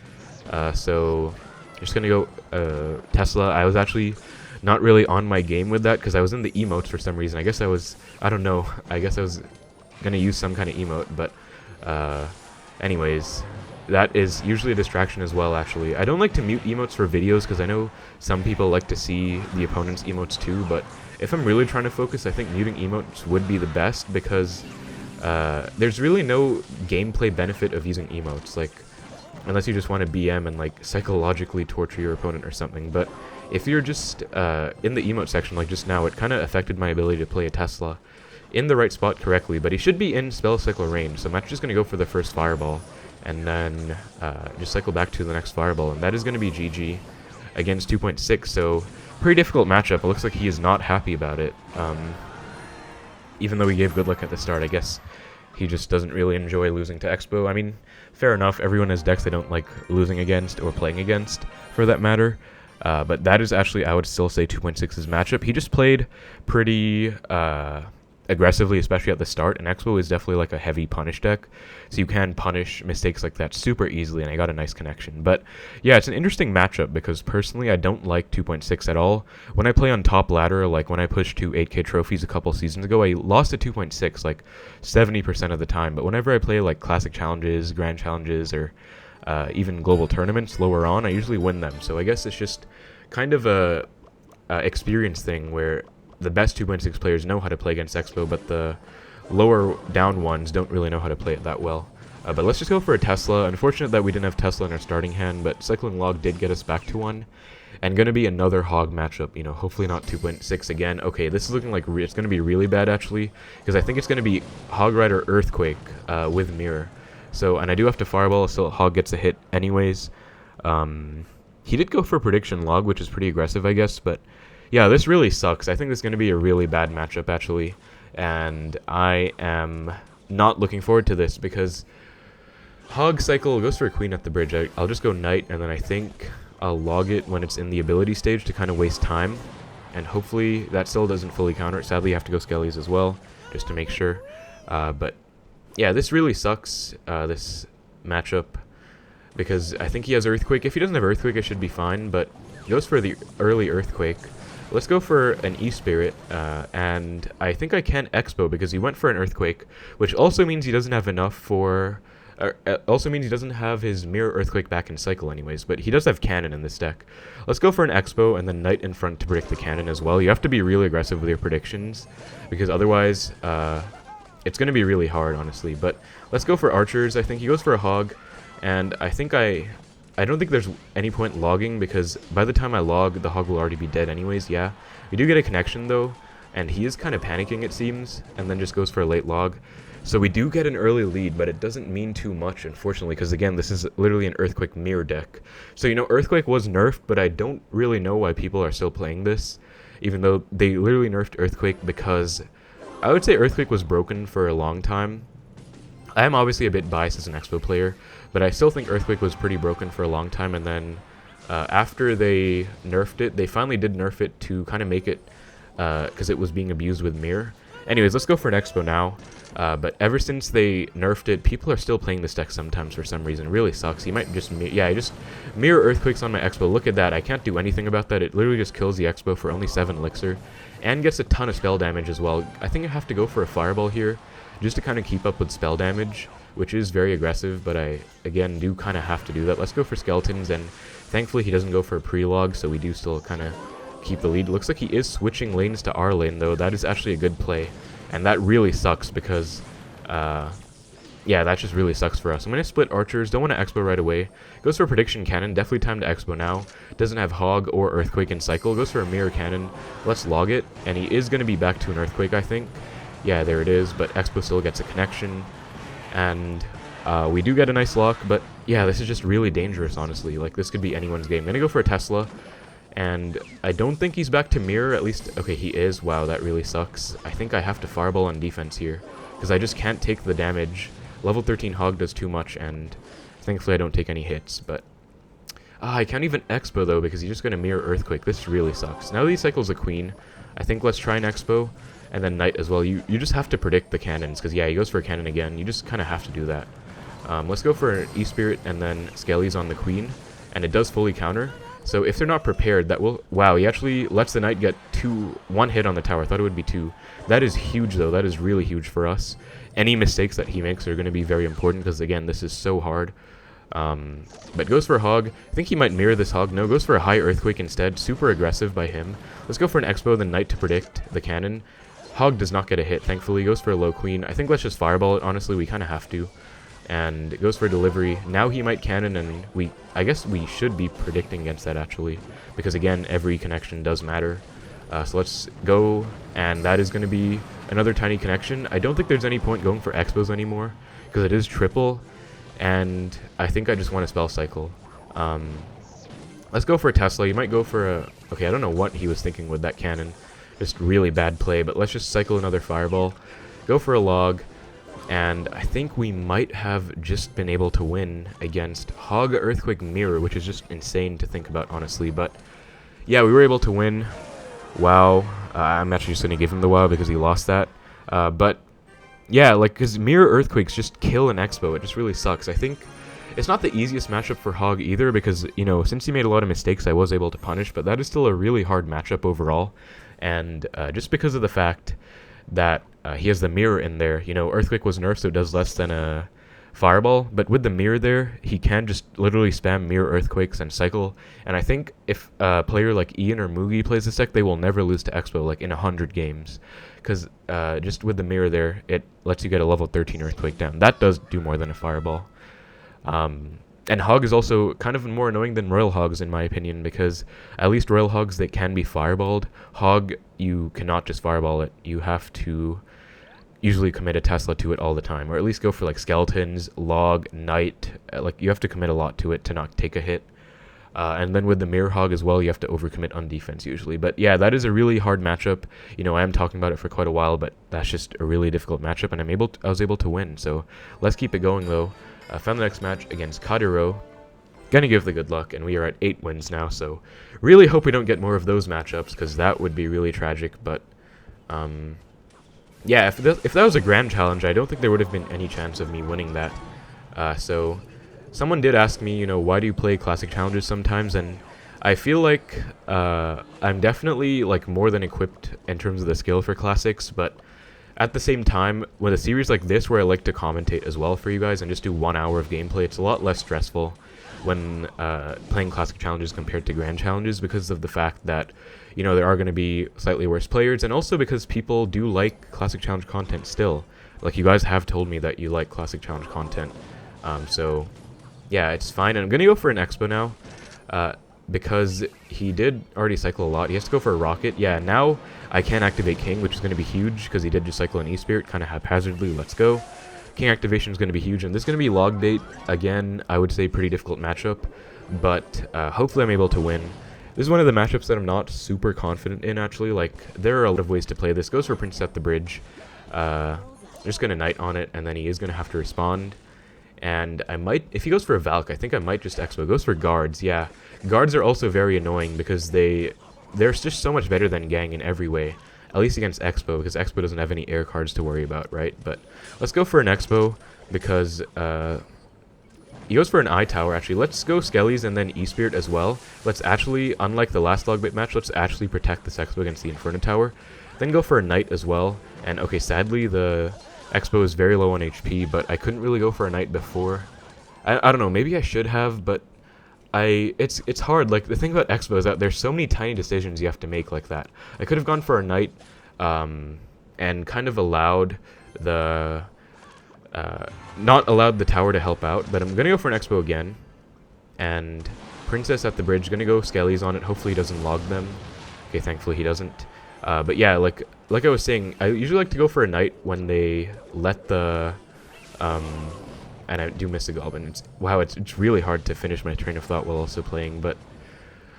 So just going to go Tesla. I was actually not really on my game with that because I was in the emotes for some reason. I don't know. I guess I was going to use some kind of emote, but anyways, that is usually a distraction as well, actually. I don't like to mute emotes for videos because I know some people like to see the opponent's emotes too, but if I'm really trying to focus, I think muting emotes would be the best because there's really no gameplay benefit of using emotes, like, unless you just want to BM and, like, psychologically torture your opponent or something. But if you're just in the emote section, like just now, it kind of affected my ability to play a Tesla in the right spot correctly, but he should be in spell cycle range, so I'm actually just going to go for the first fireball, and then just cycle back to the next fireball, and that is going to be GG against 2.6, so pretty difficult matchup. It looks like he is not happy about it, even though he gave good luck at the start. I guess he just doesn't really enjoy losing to Xbow. I mean, fair enough, everyone has decks they don't like losing against, or playing against, for that matter. But that is actually, I would still say, 2.6's matchup. He just played pretty aggressively, especially at the start, and Xbow is definitely like a heavy punish deck, so you can punish mistakes like that super easily, and I got a nice connection. But yeah, it's an interesting matchup because personally I don't like 2.6 at all. When I play on top ladder, like when I pushed to 8k trophies a couple seasons ago, I lost to 2.6 like 70% of the time, but whenever I play like classic challenges, grand challenges, or even global tournaments lower on, I usually win them. So I guess it's just kind of a experience thing where the best 2.6 players know how to play against Xbow, but the lower down ones don't really know how to play it that well. But let's just go for a Tesla. Unfortunate that we didn't have Tesla in our starting hand, but Cycling Log did get us back to one. And going to be another Hog matchup, you know, hopefully not 2.6 again. Okay, this is looking like it's going to be really bad, actually, because I think it's going to be Hog Rider Earthquake with Mirror. So, and I do have to Fireball, so Hog gets a hit anyways. He did go for Prediction Log, which is pretty aggressive, I guess, but yeah, this really sucks. I think this is going to be a really bad matchup, actually, and I am not looking forward to this because Hog Cycle goes for a Queen at the bridge. I'll just go Knight, and then I think I'll log it when it's in the ability stage to kind of waste time, and hopefully that still doesn't fully counter it. Sadly, you have to go Skellies as well, just to make sure. But yeah, this really sucks, this matchup, because I think he has Earthquake. If he doesn't have Earthquake, it should be fine, but he goes for the early Earthquake. Let's go for an E-Spirit, and I think I can Xbow because he went for an Earthquake, which also means he doesn't have enough for... also means he doesn't have his Mirror Earthquake back in Cycle anyways, but he does have Cannon in this deck. Let's go for an Xbow and then Knight in front to predict the Cannon as well. You have to be really aggressive with your predictions, because otherwise it's going to be really hard, honestly. But let's go for Archers. I think he goes for a Hog, and I think I don't think there's any point logging, because by the time I log, the Hog will already be dead anyways. Yeah, we do get a connection though, and he is kind of panicking, it seems, and then just goes for a late log. So we do get an early lead, but it doesn't mean too much, unfortunately, because again, this is literally an Earthquake mirror deck. So, you know, Earthquake was nerfed, but I don't really know why people are still playing this, even though they literally nerfed Earthquake, because I would say Earthquake was broken for a long time. I am obviously a bit biased as an Xbow player, but I still think Earthquake was pretty broken for a long time, and then after they nerfed it, they finally did nerf it to kind of make it, because it was being abused with Mirror. Anyways, let's go for an Xbow now, but ever since they nerfed it, people are still playing this deck sometimes for some reason. It really sucks. He might just, I just Mirror Earthquakes on my Xbow. Look at that. I can't do anything about that. It literally just kills the Xbow for only 7 Elixir, and gets a ton of spell damage as well. I think I have to go for a Fireball here, just to kind of keep up with spell damage, which is very aggressive, but I, again, do kind of have to do that. Let's go for Skeletons, and thankfully he doesn't go for a pre-log, so we do still kind of keep the lead. Looks like he is switching lanes to our lane, though. That is actually a good play, and that really sucks because, yeah, that just really sucks for us. I'm going to split Archers. Don't want to Xbow right away. Goes for a Prediction Cannon. Definitely time to Xbow now. Doesn't have Hog or Earthquake in Cycle. Goes for a Mirror Cannon. Let's log it, and he is going to be back to an Earthquake, I think. Yeah, there it is, but Xbow still gets a connection, and we do get a nice lock, but yeah, this is just really dangerous, honestly. Like, this could be anyone's game. I'm going to go for a Tesla, and I don't think he's back to Mirror, at least. Okay, he is. Wow, that really sucks. I think I have to Fireball on defense here, because I just can't take the damage. Level 13 Hog does too much, and thankfully I don't take any hits, but... I can't even Xbow, though, because he's just going to Mirror Earthquake. This really sucks. Now that he cycles a Queen, I think let's try an Xbow, and then Knight as well. You just have to predict the cannons, because, yeah, he goes for a cannon again. You just kind of have to do that. Let's go for an E-Spirit and then Skellies on the Queen, and it does fully counter. So if they're not prepared, that will... Wow, he actually lets the Knight get one hit on the tower. I thought it would be 2. That is huge, though. That is really huge for us. Any mistakes that he makes are going to be very important, because, again, this is so hard. But goes for a Hog. I think he might mirror this Hog. No, goes for a high Earthquake instead. Super aggressive by him. Let's go for an Xbow, then Knight to predict the cannon. Hog does not get a hit, thankfully. Goes for a low Queen. I think let's just Fireball it, honestly. We kind of have to. And it goes for a delivery. Now he might cannon, and I guess we should be predicting against that, actually. Because, again, every connection does matter. So let's go, and that is going to be another tiny connection. I don't think there's any point going for Xbows anymore, because it is triple, and I think I just want to spell cycle. Let's go for a Tesla. You might go for a... Okay, I don't know what he was thinking with that cannon. Just really bad play, but let's just cycle another Fireball. Go for a Log, and I think we might have just been able to win against Hog Earthquake Mirror, which is just insane to think about, honestly, but yeah, we were able to win. Wow. I'm actually just going to give him the wow because he lost that. But, yeah, like, because Mirror Earthquakes just kill an Xbow. It just really sucks. I think it's not the easiest matchup for Hog either because, you know, since he made a lot of mistakes, I was able to punish. But that is still a really hard matchup overall. And just because of the fact that he has the Mirror in there, you know, Earthquake was nerfed, so it does less than a Fireball, but with the Mirror there, he can just literally spam Mirror Earthquakes and Cycle, and I think if a player like Ian or Mugi plays this deck, they will never lose to Xbow, like in 100 games, because just with the Mirror there, it lets you get a level 13 Earthquake down. That does do more than a Fireball. And Hog is also kind of more annoying than Royal Hogs, in my opinion, because at least Royal Hogs, they can be Fireballed. Hog, you cannot just Fireball it. You have to usually commit a Tesla to it all the time, or at least go for like Skeletons, Log, Knight. Like, you have to commit a lot to it to not take a hit. And then with the Mirror Hog as well, you have to overcommit on defense usually. But yeah, that is a really hard matchup. You know, I am talking about it for quite a while, but that's just a really difficult matchup, and I was able to win. So let's keep it going though. Found the next match against Kadiro. Gonna give the good luck, and we are at 8 wins now. So really hope we don't get more of those matchups, because that would be really tragic. But yeah, if that was a grand challenge, I don't think there would have been any chance of me winning that. So someone did ask me, you know, why do you play classic challenges sometimes? And I feel like I'm definitely like more than equipped in terms of the skill for classics, but at the same time, with a series like this where I like to commentate as well for you guys and just do 1 hour of gameplay, it's a lot less stressful when playing classic challenges compared to grand challenges, because of the fact that, you know, there are going to be slightly worse players, and also because people do like classic challenge content still. Like, you guys have told me that you like classic challenge content. So yeah, it's fine. And I'm going to go for an Expo now, because he did already cycle a lot. He has to go for a Rocket. Yeah, now I can activate King, which is going to be huge, because he did just cycle an E-Spirit kind of haphazardly. Let's go. King activation is going to be huge, and this is going to be Logbait. Again, I would say pretty difficult matchup, but hopefully I'm able to win. This is one of the matchups that I'm not super confident in, actually. Like, there are a lot of ways to play this. Goes for Princess at the Bridge. Just going to Knight on it, and then he is going to have to respond. And I might, if he goes for a Valk, I think I might just Expo. Goes for Guards, yeah. Guards are also very annoying, because they're just so much better than Gang in every way. At least against Expo, because Expo doesn't have any air cards to worry about, right? But let's go for an Expo, because he goes for an Eye Tower, actually. Let's go Skellies and then E-Spirit as well. Let's actually, unlike the last Logbait match, let's actually protect this Expo against the Inferno Tower. Then go for a Knight as well. And okay, sadly, the Expo is very low on HP, but I couldn't really go for a Knight before. I don't know, maybe I should have, but it's hard. Like, the thing about Expo is that there's so many tiny decisions you have to make like that. I could have gone for a Knight, and kind of allowed the not allowed the tower to help out, but I'm gonna go for an Expo again, and Princess at the Bridge, gonna go Skellies on it. Hopefully he doesn't log them. Okay, thankfully he doesn't. But yeah, like I was saying, I usually like to go for a Knight when they let the and I do miss a Goblin. It's really hard to finish my train of thought while also playing, but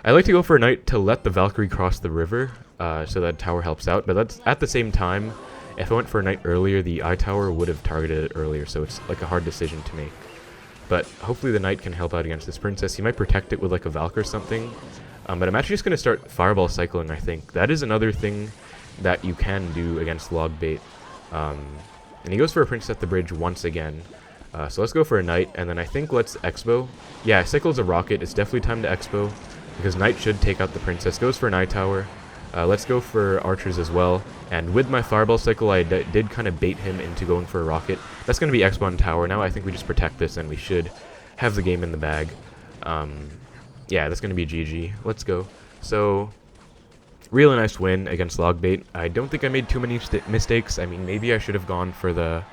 I like to go for a Knight to let the Valkyrie cross the river, so that tower helps out. But that's at the same time, if I went for a Knight earlier, the Eye Tower would have targeted it earlier, so it's like a hard decision to make. But hopefully the Knight can help out against this Princess. He might protect it with like a Valk or something. But I'm actually just going to start Fireball Cycling, I think. That is another thing that you can do against Logbait. And he goes for a Princess at the Bridge once again. So let's go for a Knight, and then I think let's Expo. Yeah, Cycle's a Rocket. It's definitely time to Expo, because Knight should take out the Princess. Goes for an Eye Tower. Let's go for Archers as well. And with my Fireball Cycle, I did kind of bait him into going for a Rocket. That's going to be Expo on Tower. Now I think we just protect this, and we should have the game in the bag. Yeah, that's going to be GG. Let's go. So, really nice win against Logbait. I don't think I made too many mistakes. I mean, maybe I should have gone for the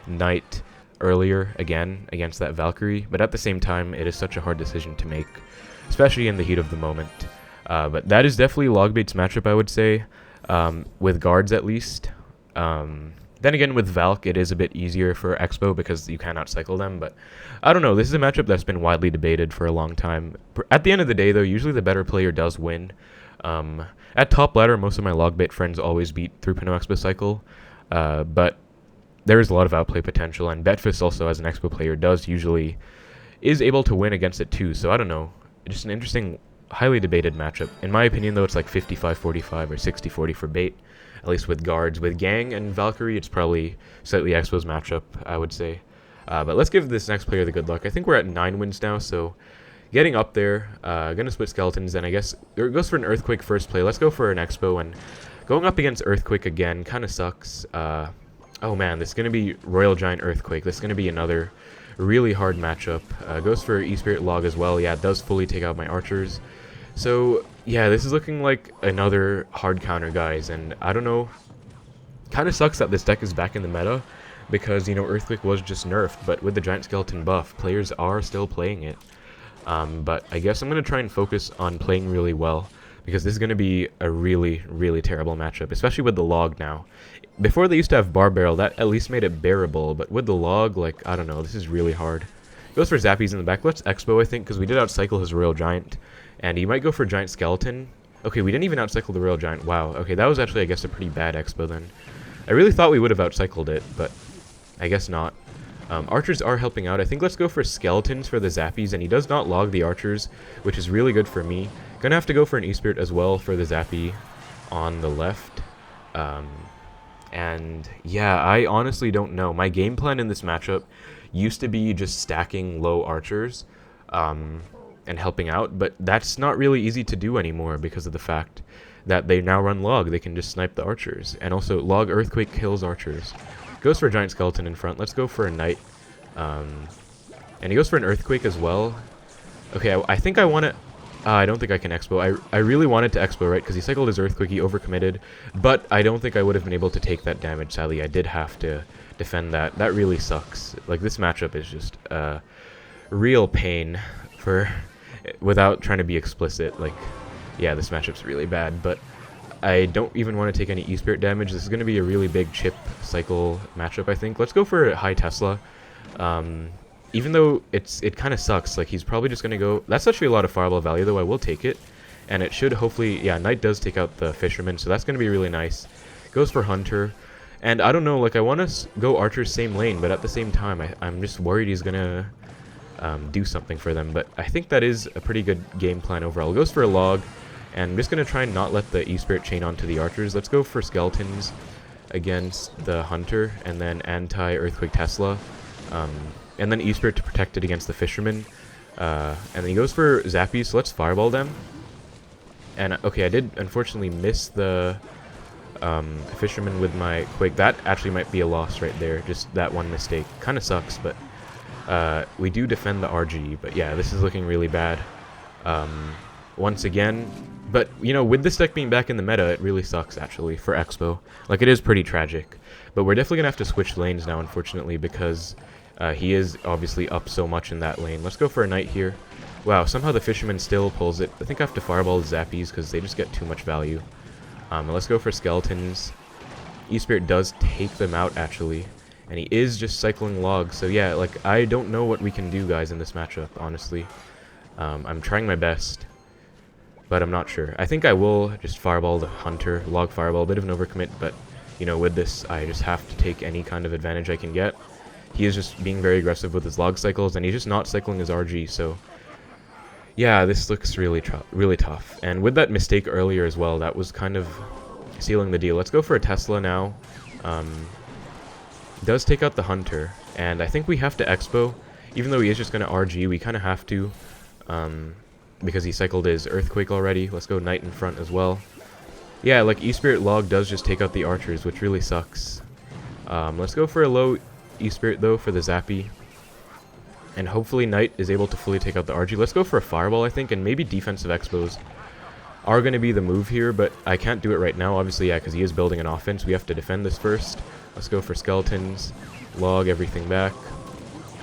Knight earlier again against that Valkyrie, but at the same time, it is such a hard decision to make, especially in the heat of the moment. But that is definitely Logbait's matchup, I would say, with guards at least. Then again, with Valk, it is a bit easier for Xbow because you cannot cycle them, but I don't know. This is a matchup that's been widely debated for a long time. At the end of the day, though, usually the better player does win. At top ladder, most of my Logbait friends always beat 3.0 Xbow Cycle, but there is a lot of outplay potential, and Betfist also, as an Xbow player, is able to win against it too, so I don't know. Just an interesting, highly debated matchup. In my opinion, though, it's like 55-45 or 60-40 for bait, at least with guards. With Gang and Valkyrie, it's probably slightly Xbow's matchup, I would say. But let's give this next player the good luck. I think we're at 9 wins now, so getting up there. Gonna split Skeletons, and I guess it goes for an Earthquake first play. Let's go for an Xbow, and going up against Earthquake again kind of sucks. Oh man, this is gonna be Royal Giant Earthquake. This is gonna be another really hard matchup. Goes for E-Spirit Log as well. Yeah, it does fully take out my archers. So yeah, this is looking like another hard counter, guys, and I don't know. Kind of sucks that this deck is back in the meta, because, you know, Earthquake was just nerfed, but with the Giant Skeleton buff, players are still playing it. But I guess I'm going to try and focus on playing really well, because this is going to be a really, really terrible matchup, especially with the Log now. Before they used to have Bar Barrel, that at least made it bearable, but with the Log, like, I don't know, this is really hard. Goes for Zappies in the back. Let's Xbow, I think, because we did outcycle his Royal Giant, and he might go for Giant Skeleton. Okay, we didn't even outcycle the Royal Giant. Wow, okay, that was actually, I guess, a pretty bad Xbow then. I really thought we would have outcycled it, but I guess not. Archers are helping out. I think let's go for Skeletons for the Zappies, and he does not log the Archers, which is really good for me. Gonna have to go for an E-Spirit as well for the Zappy on the left. And yeah, I honestly don't know. My game plan in this matchup used to be just stacking low Archers and helping out, but that's not really easy to do anymore because of the fact that they now run Log. They can just snipe the Archers, and also Log Earthquake kills Archers. Goes for a Giant Skeleton in front. Let's go for a Knight. And he goes for an Earthquake as well. Okay, I think I want to... I don't think I can Xbow. I really wanted to Xbow, right? Because he cycled his Earthquake, he overcommitted. But I don't think I would have been able to take that damage, sadly. I did have to defend that. That really sucks. Like, this matchup is just real pain for... Without trying to be explicit, like... Yeah, this matchup's really bad, but... I don't even want to take any E-Spirit damage. This is going to be a really big chip cycle matchup, I think. Let's go for High Tesla. Even though it kind of sucks, like he's probably just going to go... That's actually a lot of fireball value, though. I will take it. And it should hopefully... Yeah, Knight does take out the Fisherman, so that's going to be really nice. Goes for Hunter. And I don't know, like I want to go Archer's same lane, but at the same time, I'm just worried he's going to do something for them. But I think that is a pretty good game plan overall. Goes for a Log. And I'm just going to try and not let the E-Spirit chain onto the Archers. Let's go for Skeletons against the Hunter, and then anti-Earthquake Tesla. And then E-Spirit to protect it against the Fisherman. And then he goes for Zappies, so let's Fireball them. And, okay, I did unfortunately miss the Fisherman with my Quake. That actually might be a loss right there, just that one mistake. Kind of sucks, but we do defend the RG. But yeah, this is looking really bad. Once again... But, you know, with this deck being back in the meta, it really sucks, actually, for Xbow. Like, it is pretty tragic. But we're definitely going to have to switch lanes now, unfortunately, because he is obviously up so much in that lane. Let's go for a Knight here. Wow, somehow the Fisherman still pulls it. I think I have to Fireball the Zappies, because they just get too much value. Let's go for Skeletons. E-Spirit does take them out, actually. And he is just cycling Logs. So, yeah, like, I don't know what we can do, guys, in this matchup, honestly. I'm trying my best. But I'm not sure. I think I will just Fireball the Hunter, Log Fireball, a bit of an overcommit, but, you know, with this, I just have to take any kind of advantage I can get. He is just being very aggressive with his Log cycles, and he's just not cycling his RG, so... Yeah, this looks really tough. And with that mistake earlier as well, that was kind of sealing the deal. Let's go for a Tesla now. Does take out the Hunter, and I think we have to Xbow. Even though he is just going to RG, we kind of have to... because he cycled his Earthquake already. Let's go Knight in front as well. Yeah, like E-Spirit Log does just take out the Archers, which really sucks. Let's go for a low E-Spirit, though, for the Zappy. And hopefully Knight is able to fully take out the RG. Let's go for a Fireball, I think, and maybe defensive Xbows are going to be the move here, but I can't do it right now, obviously, yeah, because he is building an offense. We have to defend this first. Let's go for Skeletons, log everything back,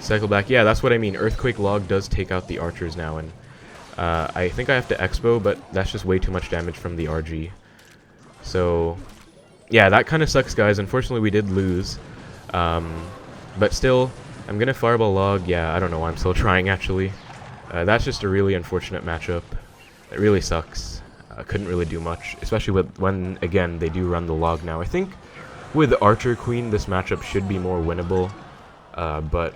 cycle back. Yeah, that's what I mean. Earthquake log does take out the archers now, and I think I have to Xbow, but that's just way too much damage from the RG. So, yeah, that kind of sucks, guys. Unfortunately, we did lose, but still, I'm going to Fireball log. Yeah, I don't know why I'm still trying, actually. That's just a really unfortunate matchup. It really sucks. I couldn't really do much, especially when, again, they do run the log now. I think with Archer Queen, this matchup should be more winnable, but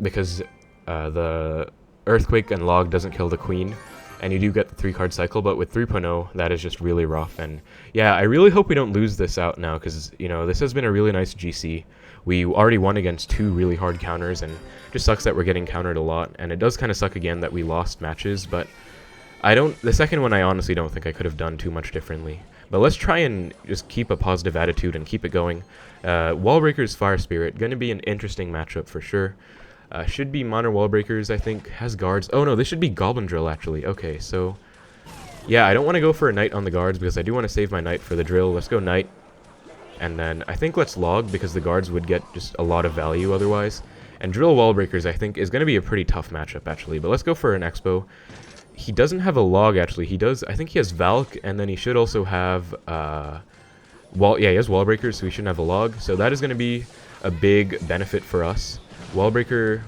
because the Earthquake and log doesn't kill the Queen, and you do get the 3-card cycle, but with 3.0, that is just really rough. And yeah, I really hope we don't lose this out now, because, you know, this has been a really nice GC. We already won against 2 really hard counters, and it just sucks that we're getting countered a lot, and it does kind of suck again that we lost matches, but the second one I honestly don't think I could have done too much differently. But let's try and just keep a positive attitude and keep it going. Wallbreakers, Fire Spirit, going to be an interesting matchup for sure. Should be Modern Wallbreakers, I think, has guards. Oh no, this should be Goblin Drill actually. Okay, so yeah, I don't want to go for a Knight on the guards because I do want to save my Knight for the drill. Let's go Knight. And then I think let's log because the guards would get just a lot of value otherwise. And Drill Wallbreakers I think is going to be a pretty tough matchup actually. But let's go for an Xbow. He doesn't have a log actually. He does. I think he has Valk, and then he should also have yeah, he has Wallbreakers, so he shouldn't have a log. So that is going to be a big benefit for us. Wallbreaker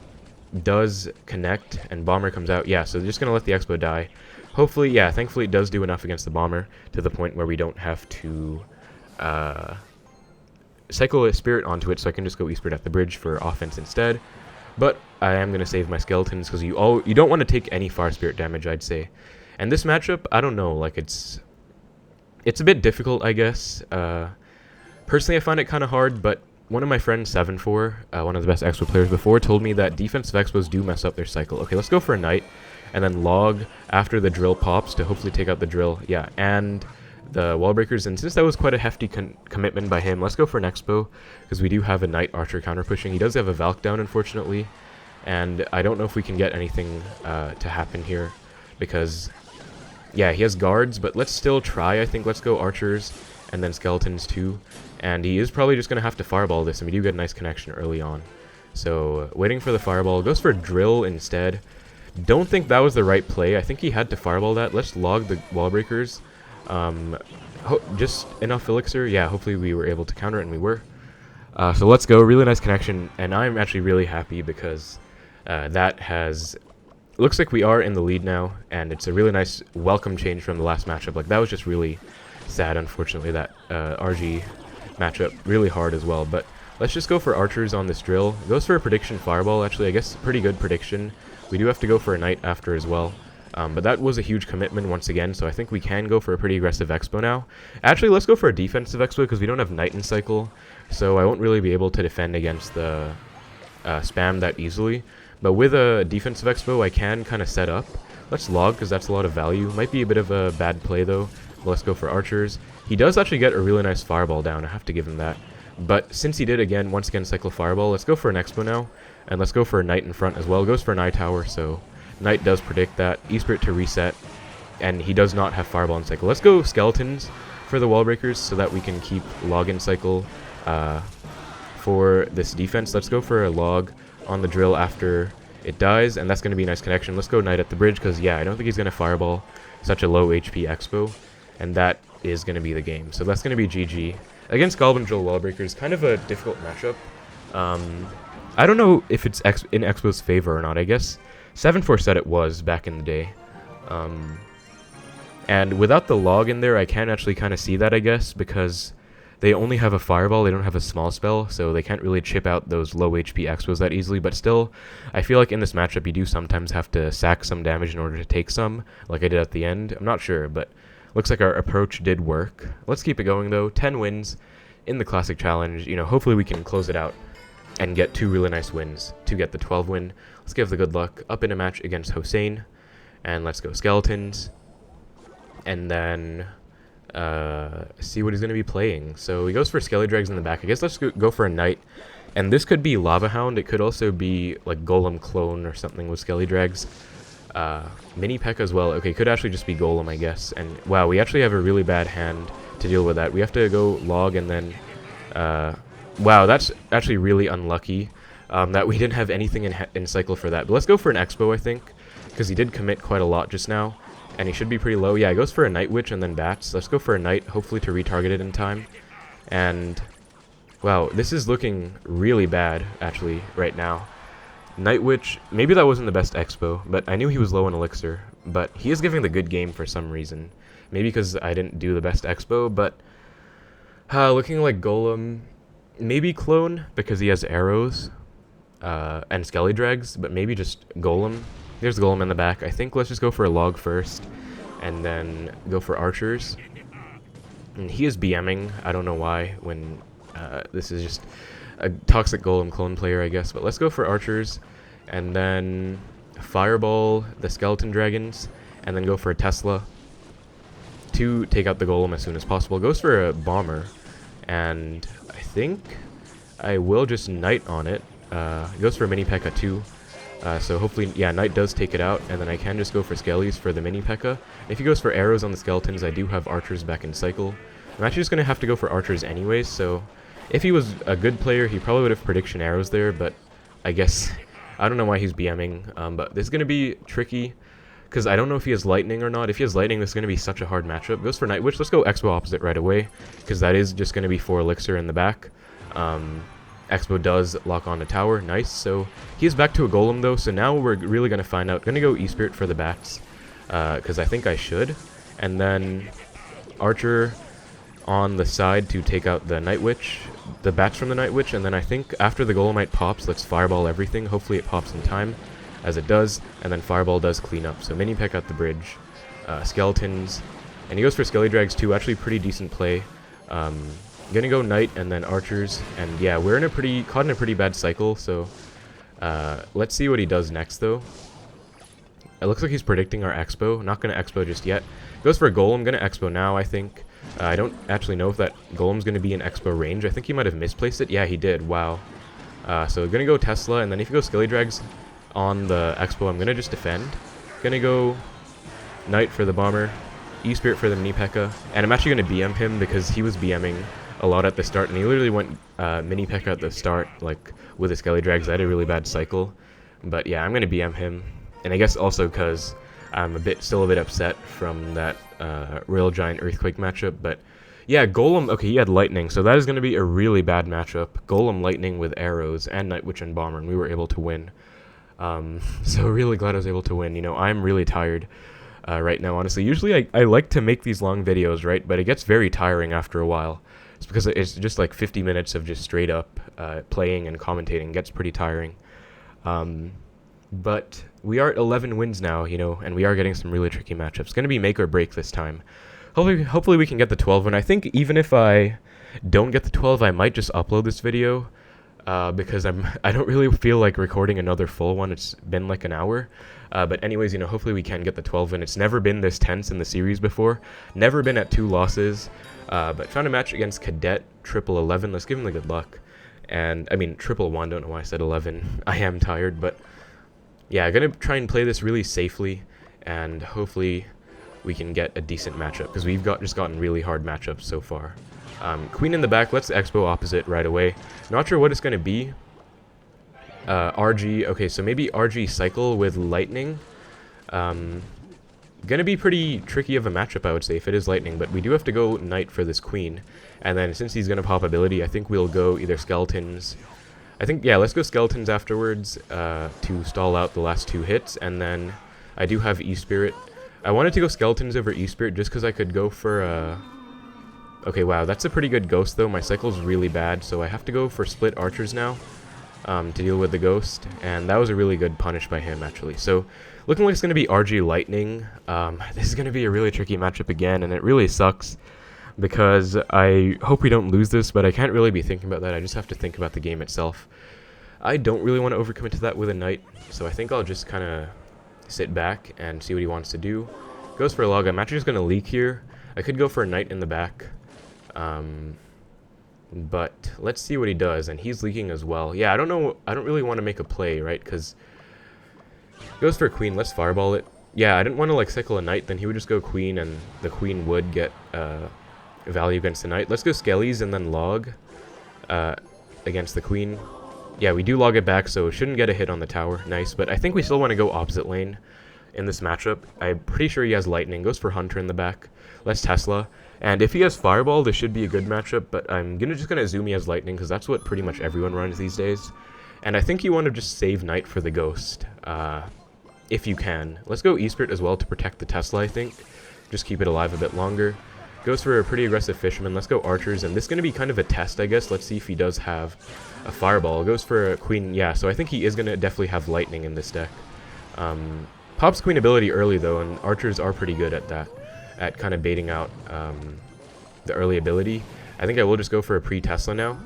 does connect, and Bomber comes out. Yeah, so they're just going to let the Xbow die. Hopefully, yeah, thankfully it does do enough against the Bomber to the point where we don't have to cycle a Spirit onto it, so I can just go E-Spirit at the bridge for offense instead. But I am going to save my Skeletons because you don't want to take any Fire Spirit damage, I'd say. And this matchup, I don't know, like it's a bit difficult, I guess. Personally, I find it kind of hard, but one of my friends, 7-4, one of the best Xbow players before, told me that defensive Xbows do mess up their cycle. Okay, let's go for a Knight, and then log after the drill pops to hopefully take out the drill. Yeah, and the Wallbreakers, and since that was quite a hefty commitment by him, let's go for an Xbow, because we do have a Knight Archer counter pushing. He does have a Valk down, unfortunately, and I don't know if we can get anything to happen here, because, yeah, he has guards, but let's still try, I think. Let's go Archers, and then Skeletons too, and he is probably just going to have to Fireball this, and we do get a nice connection early on. So, waiting for the Fireball, goes for Drill instead. Don't think that was the right play. I think he had to Fireball that. Let's log the Wallbreakers. Just enough Elixir. Yeah, hopefully we were able to counter it, and we were. So let's go. Really nice connection, and I'm actually really happy because that has... Looks like we are in the lead now, and it's a really nice welcome change from the last matchup. Like, that was just really sad, unfortunately, that RG matchup. Really hard as well, but let's just go for Archers on this drill. Goes for a Prediction Fireball, actually. I guess pretty good prediction. We do have to go for a Knight after as well. But that was a huge commitment once again, so I think we can go for a pretty aggressive Xbow now. Actually, let's go for a defensive Xbow because we don't have Knight in cycle, so I won't really be able to defend against the spam that easily. But with a defensive Xbow, I can kind of set up. Let's log because that's a lot of value. Might be a bit of a bad play though. But let's go for Archers. He does actually get a really nice Fireball down, I have to give him that. But since he did once again cycle Fireball, let's go for an Xbow now. And let's go for a Knight in front as well. Goes for an Eye Tower, so Knight does predict that. E-Spirit to reset, and he does not have Fireball in cycle. Let's go Skeletons for the Wallbreakers so that we can keep log in cycle for this defense. Let's go for a log on the drill after it dies, and that's going to be a nice connection. Let's go Knight at the bridge because, yeah, I don't think he's going to Fireball such a low HP Xbow, and that is going to be the game. So that's going to be GG. Against Goblin Drill Wallbreakers, kind of a difficult matchup. I don't know if it's in Xbow's favor or not. I guess 7-4 said it was back in the day. And without the log in there, I can actually kind of see that, I guess, because they only have a Fireball, they don't have a small spell, so they can't really chip out those low HP Xbows that easily. But still, I feel like in this matchup, you do sometimes have to sack some damage in order to take some, like I did at the end. I'm not sure, but looks like our approach did work. Let's keep it going, though. 10 wins in the Classic Challenge. You know, hopefully we can close it out and get 2 really nice wins to get the 12 win. Let's give the good luck up in a match against Hossein, and let's go Skeletons, and then see what he's going to be playing. So he goes for Skelly Dregs in the back. I guess let's go for a Knight And this could be Lava Hound. It could also be like Golem clone or something with Skelly Drags. Mini P.E.K.K.A as well. Okay, could actually just be Golem, I guess. And wow, we actually have a really bad hand to deal with that. We have to go log and then... wow, that's actually really unlucky that we didn't have anything in cycle for that. But let's go for an Xbow, I think, because he did commit quite a lot just now. And he should be pretty low. Yeah, he goes for a Night Witch and then Bats. Let's go for a Knight, hopefully to retarget it in time. And... wow, this is looking really bad, actually, right now. Night Witch, maybe that wasn't the best Xbow, but I knew he was low on Elixir. But he is giving the good game for some reason. Maybe because I didn't do the best Xbow, but... looking like Golem, maybe clone, because he has arrows, and Skelly Drags, but maybe just Golem. There's Golem in the back. I think let's just go for a log first, and then go for archers. And he is BMing, I don't know why, when... this is just a toxic Golem clone player, I guess. But let's go for archers, and then fireball the skeleton dragons, and then go for a Tesla to take out the Golem as soon as possible. Goes for a bomber, and I think I will just Knight on it. Goes for a mini P.E.K.K.A too. So hopefully, yeah, Knight does take it out, and then I can just go for Skellies for the mini P.E.K.K.A. If he goes for arrows on the skeletons, I do have archers back in cycle. I'm actually just going to have to go for archers anyways, so... if he was a good player, he probably would have prediction arrows there, but I guess... I don't know why he's BMing, but this is going to be tricky, because I don't know if he has lightning or not. If he has lightning, this is going to be such a hard matchup. Goes for Night Witch. Let's go Xbow opposite right away, because that is just going to be 4 Elixir in the back. Xbow does lock on a tower. Nice. So he is back to a Golem, though, so now we're really going to find out. Going to go E-Spirit for the bats, because I think I should. And then Archer... on the side to take out the Night Witch, the bats from the Night Witch, and then I think after the Golemite pops, let's fireball everything. Hopefully it pops in time, as it does, and then fireball does clean up. So mini P.E.K.K.A at the bridge, skeletons, and he goes for Skelly Drags too. Actually, pretty decent play. Gonna go Knight and then archers, and yeah, we're in a caught in a pretty bad cycle. So let's see what he does next though. It looks like he's predicting our Xbow. Not gonna Xbow just yet. Goes for a Golem. Gonna Xbow now, I think. I don't actually know if that Golem's going to be in Xbow range. I think he might have misplaced it. Yeah, he did. Wow. So going to go Tesla, and then if you go Skelly Drags on the Xbow, I'm going to just defend. Going to go Knight for the bomber, E-Spirit for the mini P.E.K.K.A, and I'm actually going to BM him because he was BMing a lot at the start, and he literally went mini P.E.K.K.A at the start, like with the Skelly Drags. I had a really bad cycle. But yeah, I'm going to BM him, and I guess also because I'm still a bit upset from that Royal Giant Earthquake matchup, but yeah, Golem, okay, he had Lightning, so that is going to be a really bad matchup. Golem Lightning with arrows and Night Witch and Bomber, and we were able to win. So really glad I was able to win. You know, I'm really tired right now, honestly. Usually I like to make these long videos, right, but it gets very tiring after a while. It's because it's just like 50 minutes of just straight up playing and commentating. It gets pretty tiring. But we are at 11 wins now, you know, and we are getting some really tricky matchups. It's going to be make or break this time. Hopefully we can get the 12 win. I think even if I don't get the 12, I might just upload this video because I don't really feel like recording another full one. It's been like an hour. But anyways, you know, hopefully we can get the 12 win. It's never been this tense in the series before. Never been at 2 losses. But found a match against Cadet, triple 11. Let's give him the good luck. And, I mean, triple 1, don't know why I said 11. I am tired, but... yeah, I'm going to try and play this really safely, and hopefully we can get a decent matchup, because we've just gotten really hard matchups so far. Queen in the back, let's Xbow opposite right away. Not sure what it's going to be. RG, okay, so maybe RG Cycle with Lightning. Going to be pretty tricky of a matchup, I would say, if it is Lightning, but we do have to go Knight for this Queen. And then since he's going to pop ability, I think we'll go either Skeletons... I think, yeah, let's go Skeletons afterwards to stall out the last 2 hits, and then I do have E-Spirit. I wanted to go Skeletons over E-Spirit just because I could go for... okay, wow, that's a pretty good Ghost, though. My cycle's really bad, so I have to go for Split Archers now to deal with the Ghost, and that was a really good punish by him, actually. So, looking like it's going to be RG Lightning. This is going to be a really tricky matchup again, and it really sucks. Because I hope we don't lose this, but I can't really be thinking about that. I just have to think about the game itself. I don't really want to overcommit to that with a Knight, so I think I'll just kind of sit back and see what he wants to do. Goes for a log. I'm actually just going to leak here. I could go for a Knight in the back. But let's see what he does, and he's leaking as well. Yeah, I don't know. I don't really want to make a play, right? Because goes for queen. Let's fireball it. Yeah, I didn't want to like cycle a knight. Then he would just go queen, and the queen would get value against the knight. Let's go skellies and then log against the queen. Yeah, we do log it back, so shouldn't get a hit on the tower. Nice, but I think we still want to go opposite lane in this matchup. I'm pretty sure he has lightning. Goes for hunter in the back. Let's Tesla. And if he has fireball, this should be a good matchup, but I'm just gonna assume he has lightning, because that's what pretty much everyone runs these days. And I think you want to just save knight for the ghost, if you can. Let's go E-Spirit as well to protect the Tesla, I think. Just keep it alive a bit longer. Goes for a pretty aggressive fisherman. Let's go archers, and this is going to be kind of a test, I guess. Let's see if he does have a fireball. Goes for a queen. Yeah, so I think he is going to definitely have lightning in this deck. Pops queen ability early, though, and archers are pretty good at that, at kind of baiting out the early ability. I think I will just go for a pre-Tesla now.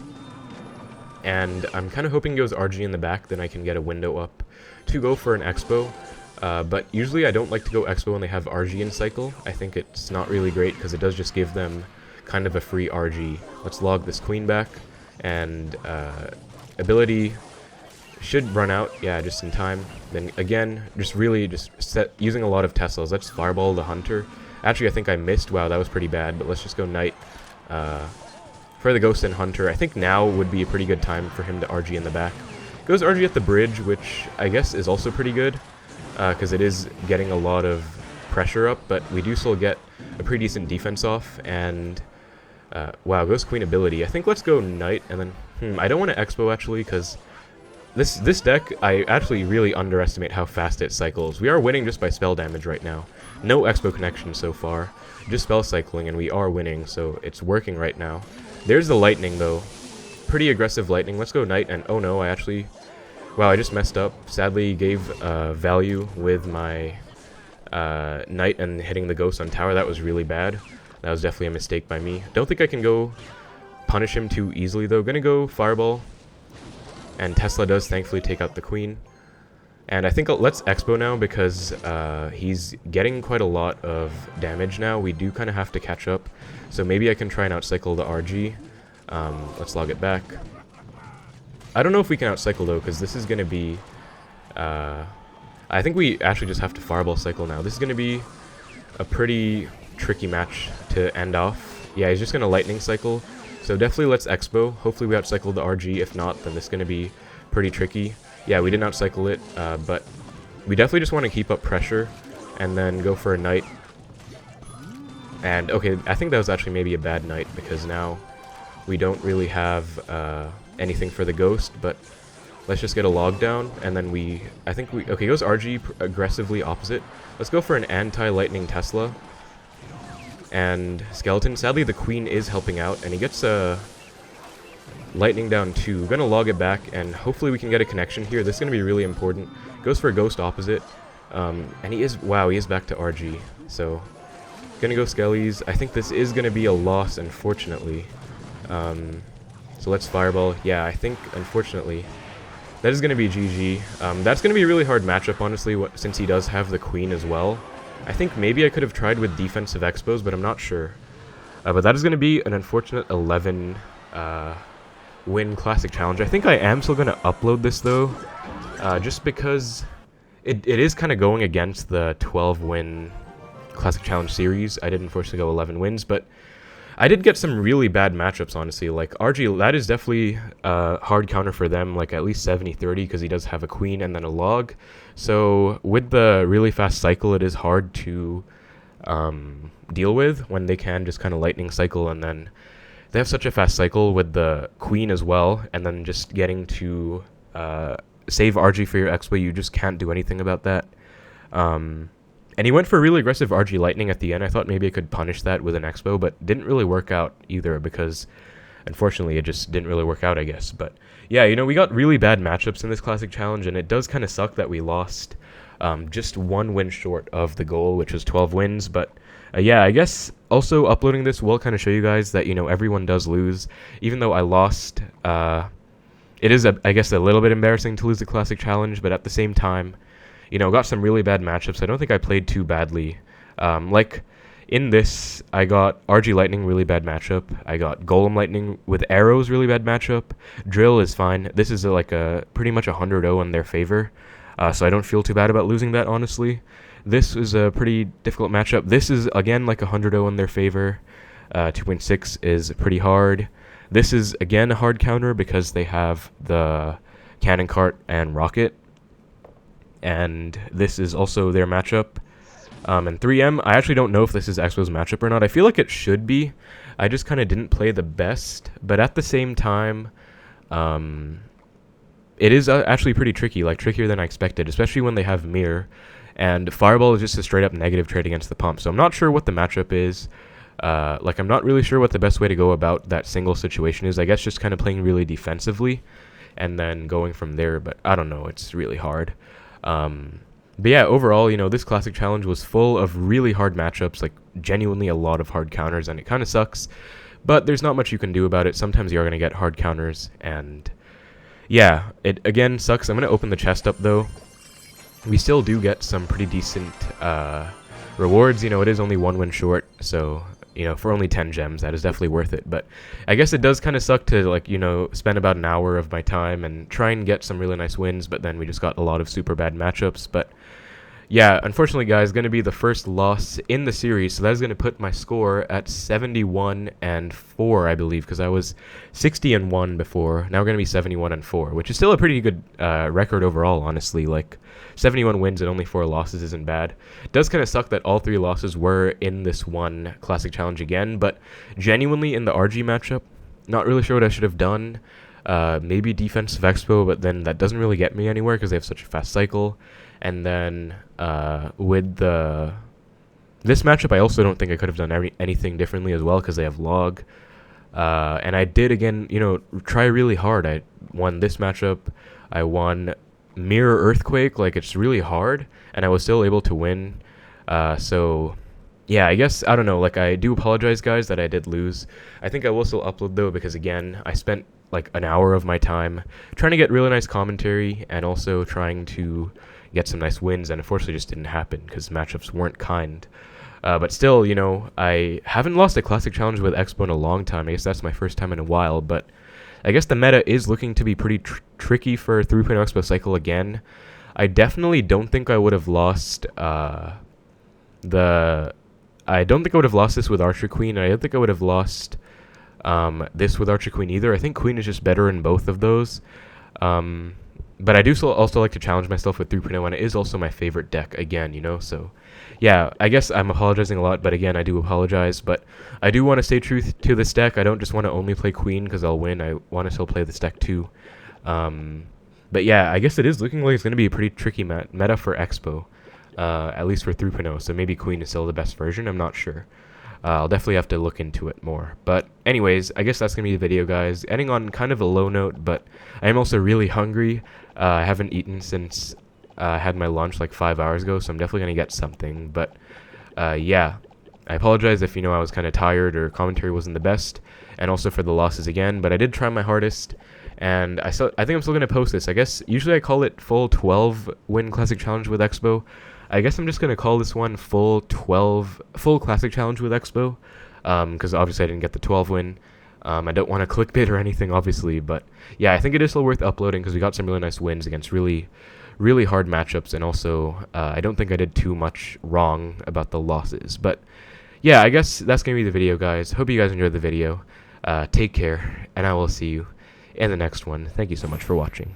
And I'm kind of hoping he goes RG in the back, then I can get a window up to go for an Xbow. But usually I don't like to go Xbow when they have RG in cycle. I think it's not really great because it does just give them kind of a free RG. Let's log this queen back, and ability should run out, yeah, just in time. Then again, just using a lot of Teslas. Let's fireball the hunter. Actually, I think I missed. Wow, that was pretty bad, but let's just go knight for the ghost and hunter. I think now would be a pretty good time for him to RG in the back. Goes RG at the bridge, which I guess is also pretty good, because it is getting a lot of pressure up, but we do still get a pretty decent defense off. And wow, goes queen ability. I think let's go knight, and then I don't want to Xbow actually, because this deck, I actually really underestimate how fast it cycles. We are winning just by spell damage right now. No Xbow connection so far, just spell cycling, and we are winning, so it's working right now. There's the lightning though, pretty aggressive lightning. Let's go knight, and oh no, wow, I just messed up. Sadly gave value with my knight and hitting the ghost on tower. That was really bad. That was definitely a mistake by me. Don't think I can go punish him too easily though. Gonna go fireball, and Tesla does thankfully take out the queen. And I think let's Xbow now, because he's getting quite a lot of damage now. We do kind of have to catch up, so maybe I can try and outcycle the RG. Let's log it back. I don't know if we can outcycle though, because this is going to be... I think we actually just have to fireball cycle now. This is going to be a pretty tricky match to end off. Yeah, he's just going to lightning cycle. So definitely let's Xbow. Hopefully we outcycle the RG. If not, then this is going to be pretty tricky. Yeah, we didn't outcycle it, but we definitely just want to keep up pressure and then go for a knight. And okay, I think that was actually maybe a bad knight, because now we don't really have anything for the ghost, but let's just get a log down, and then okay, goes RG aggressively opposite. Let's go for an anti-lightning Tesla and skeleton. Sadly the queen is helping out, and he gets a lightning down too. Gonna log it back, and hopefully we can get a connection here. This is gonna be really important. Goes for a ghost opposite, and he is back to RG, so gonna go skellies. I think this is gonna be a loss, unfortunately. So let's fireball. Yeah, I think unfortunately that is gonna be GG. That's gonna be a really hard matchup, honestly, since he does have the queen as well. I think maybe I could have tried with defensive Xbows, but I'm not sure. But that is gonna be an unfortunate 11 win classic challenge. I think I am still gonna upload this though, just because it is kind of going against the 12 win classic challenge series. I did unfortunately go 11 wins, but I did get some really bad matchups, honestly. Like RG, that is definitely a hard counter for them, like at least 70-30, because he does have a queen and then a log. So with the really fast cycle, it is hard to deal with when they can just kind of lightning cycle, and then they have such a fast cycle with the queen as well, and then just getting to save RG for your Xbow. You just can't do anything about that. And he went for a really aggressive RG lightning at the end. I thought maybe I could punish that with an Xbow, but didn't really work out either, because unfortunately it just didn't really work out, I guess. But yeah, you know, we got really bad matchups in this classic challenge, and it does kind of suck that we lost just one win short of the goal, which was 12 wins. But yeah, I guess also uploading this will kind of show you guys that, you know, everyone does lose. Even though I lost, it is, I guess, a little bit embarrassing to lose the classic challenge, but at the same time, you know, got some really bad matchups. I don't think I played too badly. Like, In this, I got RG Lightning, really bad matchup. I got Golem Lightning with arrows, really bad matchup. Drill is fine. This is like a pretty much 100-0 in their favor, so I don't feel too bad about losing that, honestly. This is a pretty difficult matchup. This is, again, like 100-0 in their favor. 2.6 is pretty hard. This is, again, a hard counter because they have the Cannon Cart and Rocket. And this is also their matchup. And 3M, I actually don't know if this is Xbow's matchup or not. I feel like it should be. I just kind of didn't play the best. But at the same time, it is actually pretty tricky, like trickier than I expected, especially when they have Mirror. And Fireball is just a straight up negative trade against the pump. So I'm not sure what the matchup is. I'm not really sure what the best way to go about that single situation is. I guess just kind of playing really defensively and then going from there. But I don't know. It's really hard. But yeah, overall, this Classic Challenge was full of really hard matchups, like genuinely a lot of hard counters, and it kind of sucks. But there's not much you can do about it. Sometimes you're going to get hard counters, and yeah, it again sucks. I'm going to open the chest up, though. We still do get some pretty decent rewards. It is only 1 win short, so for only 10 gems, that is definitely worth it. But I guess it does kind of suck to spend about an hour of my time and try and get some really nice wins, but then we just got a lot of super bad matchups. But yeah, unfortunately, guys, going to be the first loss in the series, so that's going to put my score at 71-4, I believe, because I was 60-1 before. Now we're going to be 71-4, which is still a pretty good record overall, honestly. Like 71 wins and only 4 losses isn't bad. It does kind of suck that all 3 losses were in this one Classic Challenge again, but genuinely in the RG matchup, not really sure what I should have done. Maybe defensive Xbow, but then that doesn't really get me anywhere because they have such a fast cycle. And then with this matchup, I also don't think I could have done anything differently as well because they have Log. And I did, again, try really hard. I won this matchup. I won Mirror Earthquake. Like, it's really hard, and I was still able to win. So, yeah, I guess, I don't know. Like, I do apologize, guys, that I did lose. I think I will still upload, though, because, again, I spent, like, an hour of my time trying to get really nice commentary and also trying to get some nice wins, and unfortunately just didn't happen because matchups weren't kind. But still, I haven't lost a Classic Challenge with Xbow in a long time. I guess that's my first time in a while, but I guess the meta is looking to be pretty tricky for 3.0 Xbow Cycle again. I definitely don't think I would have lost I don't think I would have lost this with Archer Queen. I don't think I would have lost this with Archer Queen either. I think Queen is just better in both of those. But I do also like to challenge myself with 3.0, and it is also my favorite deck again, so yeah, I guess I'm apologizing a lot, but again, I do apologize, but I do want to stay true to this deck. I don't just want to only play Queen because I'll win. I want to still play this deck too. But yeah, I guess it is looking like it's going to be a pretty tricky meta for Xbow, at least for 3.0, so maybe Queen is still the best version. I'm not sure. I'll definitely have to look into it more. But anyways, I guess that's going to be the video, guys. Ending on kind of a low note, but I am also really hungry. I haven't eaten since I had my lunch like 5 hours ago, so I'm definitely going to get something. But yeah, I apologize if, I was kind of tired or commentary wasn't the best, and also for the losses again. But I did try my hardest, and I think I'm still going to post this. I guess usually I call it full 12-win Classic Challenge with Xbow. I guess I'm just going to call this one full Classic Challenge with Xbow, because obviously I didn't get the 12 win. I don't want to clickbait or anything, obviously, but yeah, I think it is still worth uploading because we got some really nice wins against really, really hard matchups, and also I don't think I did too much wrong about the losses. But yeah, I guess that's going to be the video, guys. Hope you guys enjoyed the video. Take care, and I will see you in the next one. Thank you so much for watching.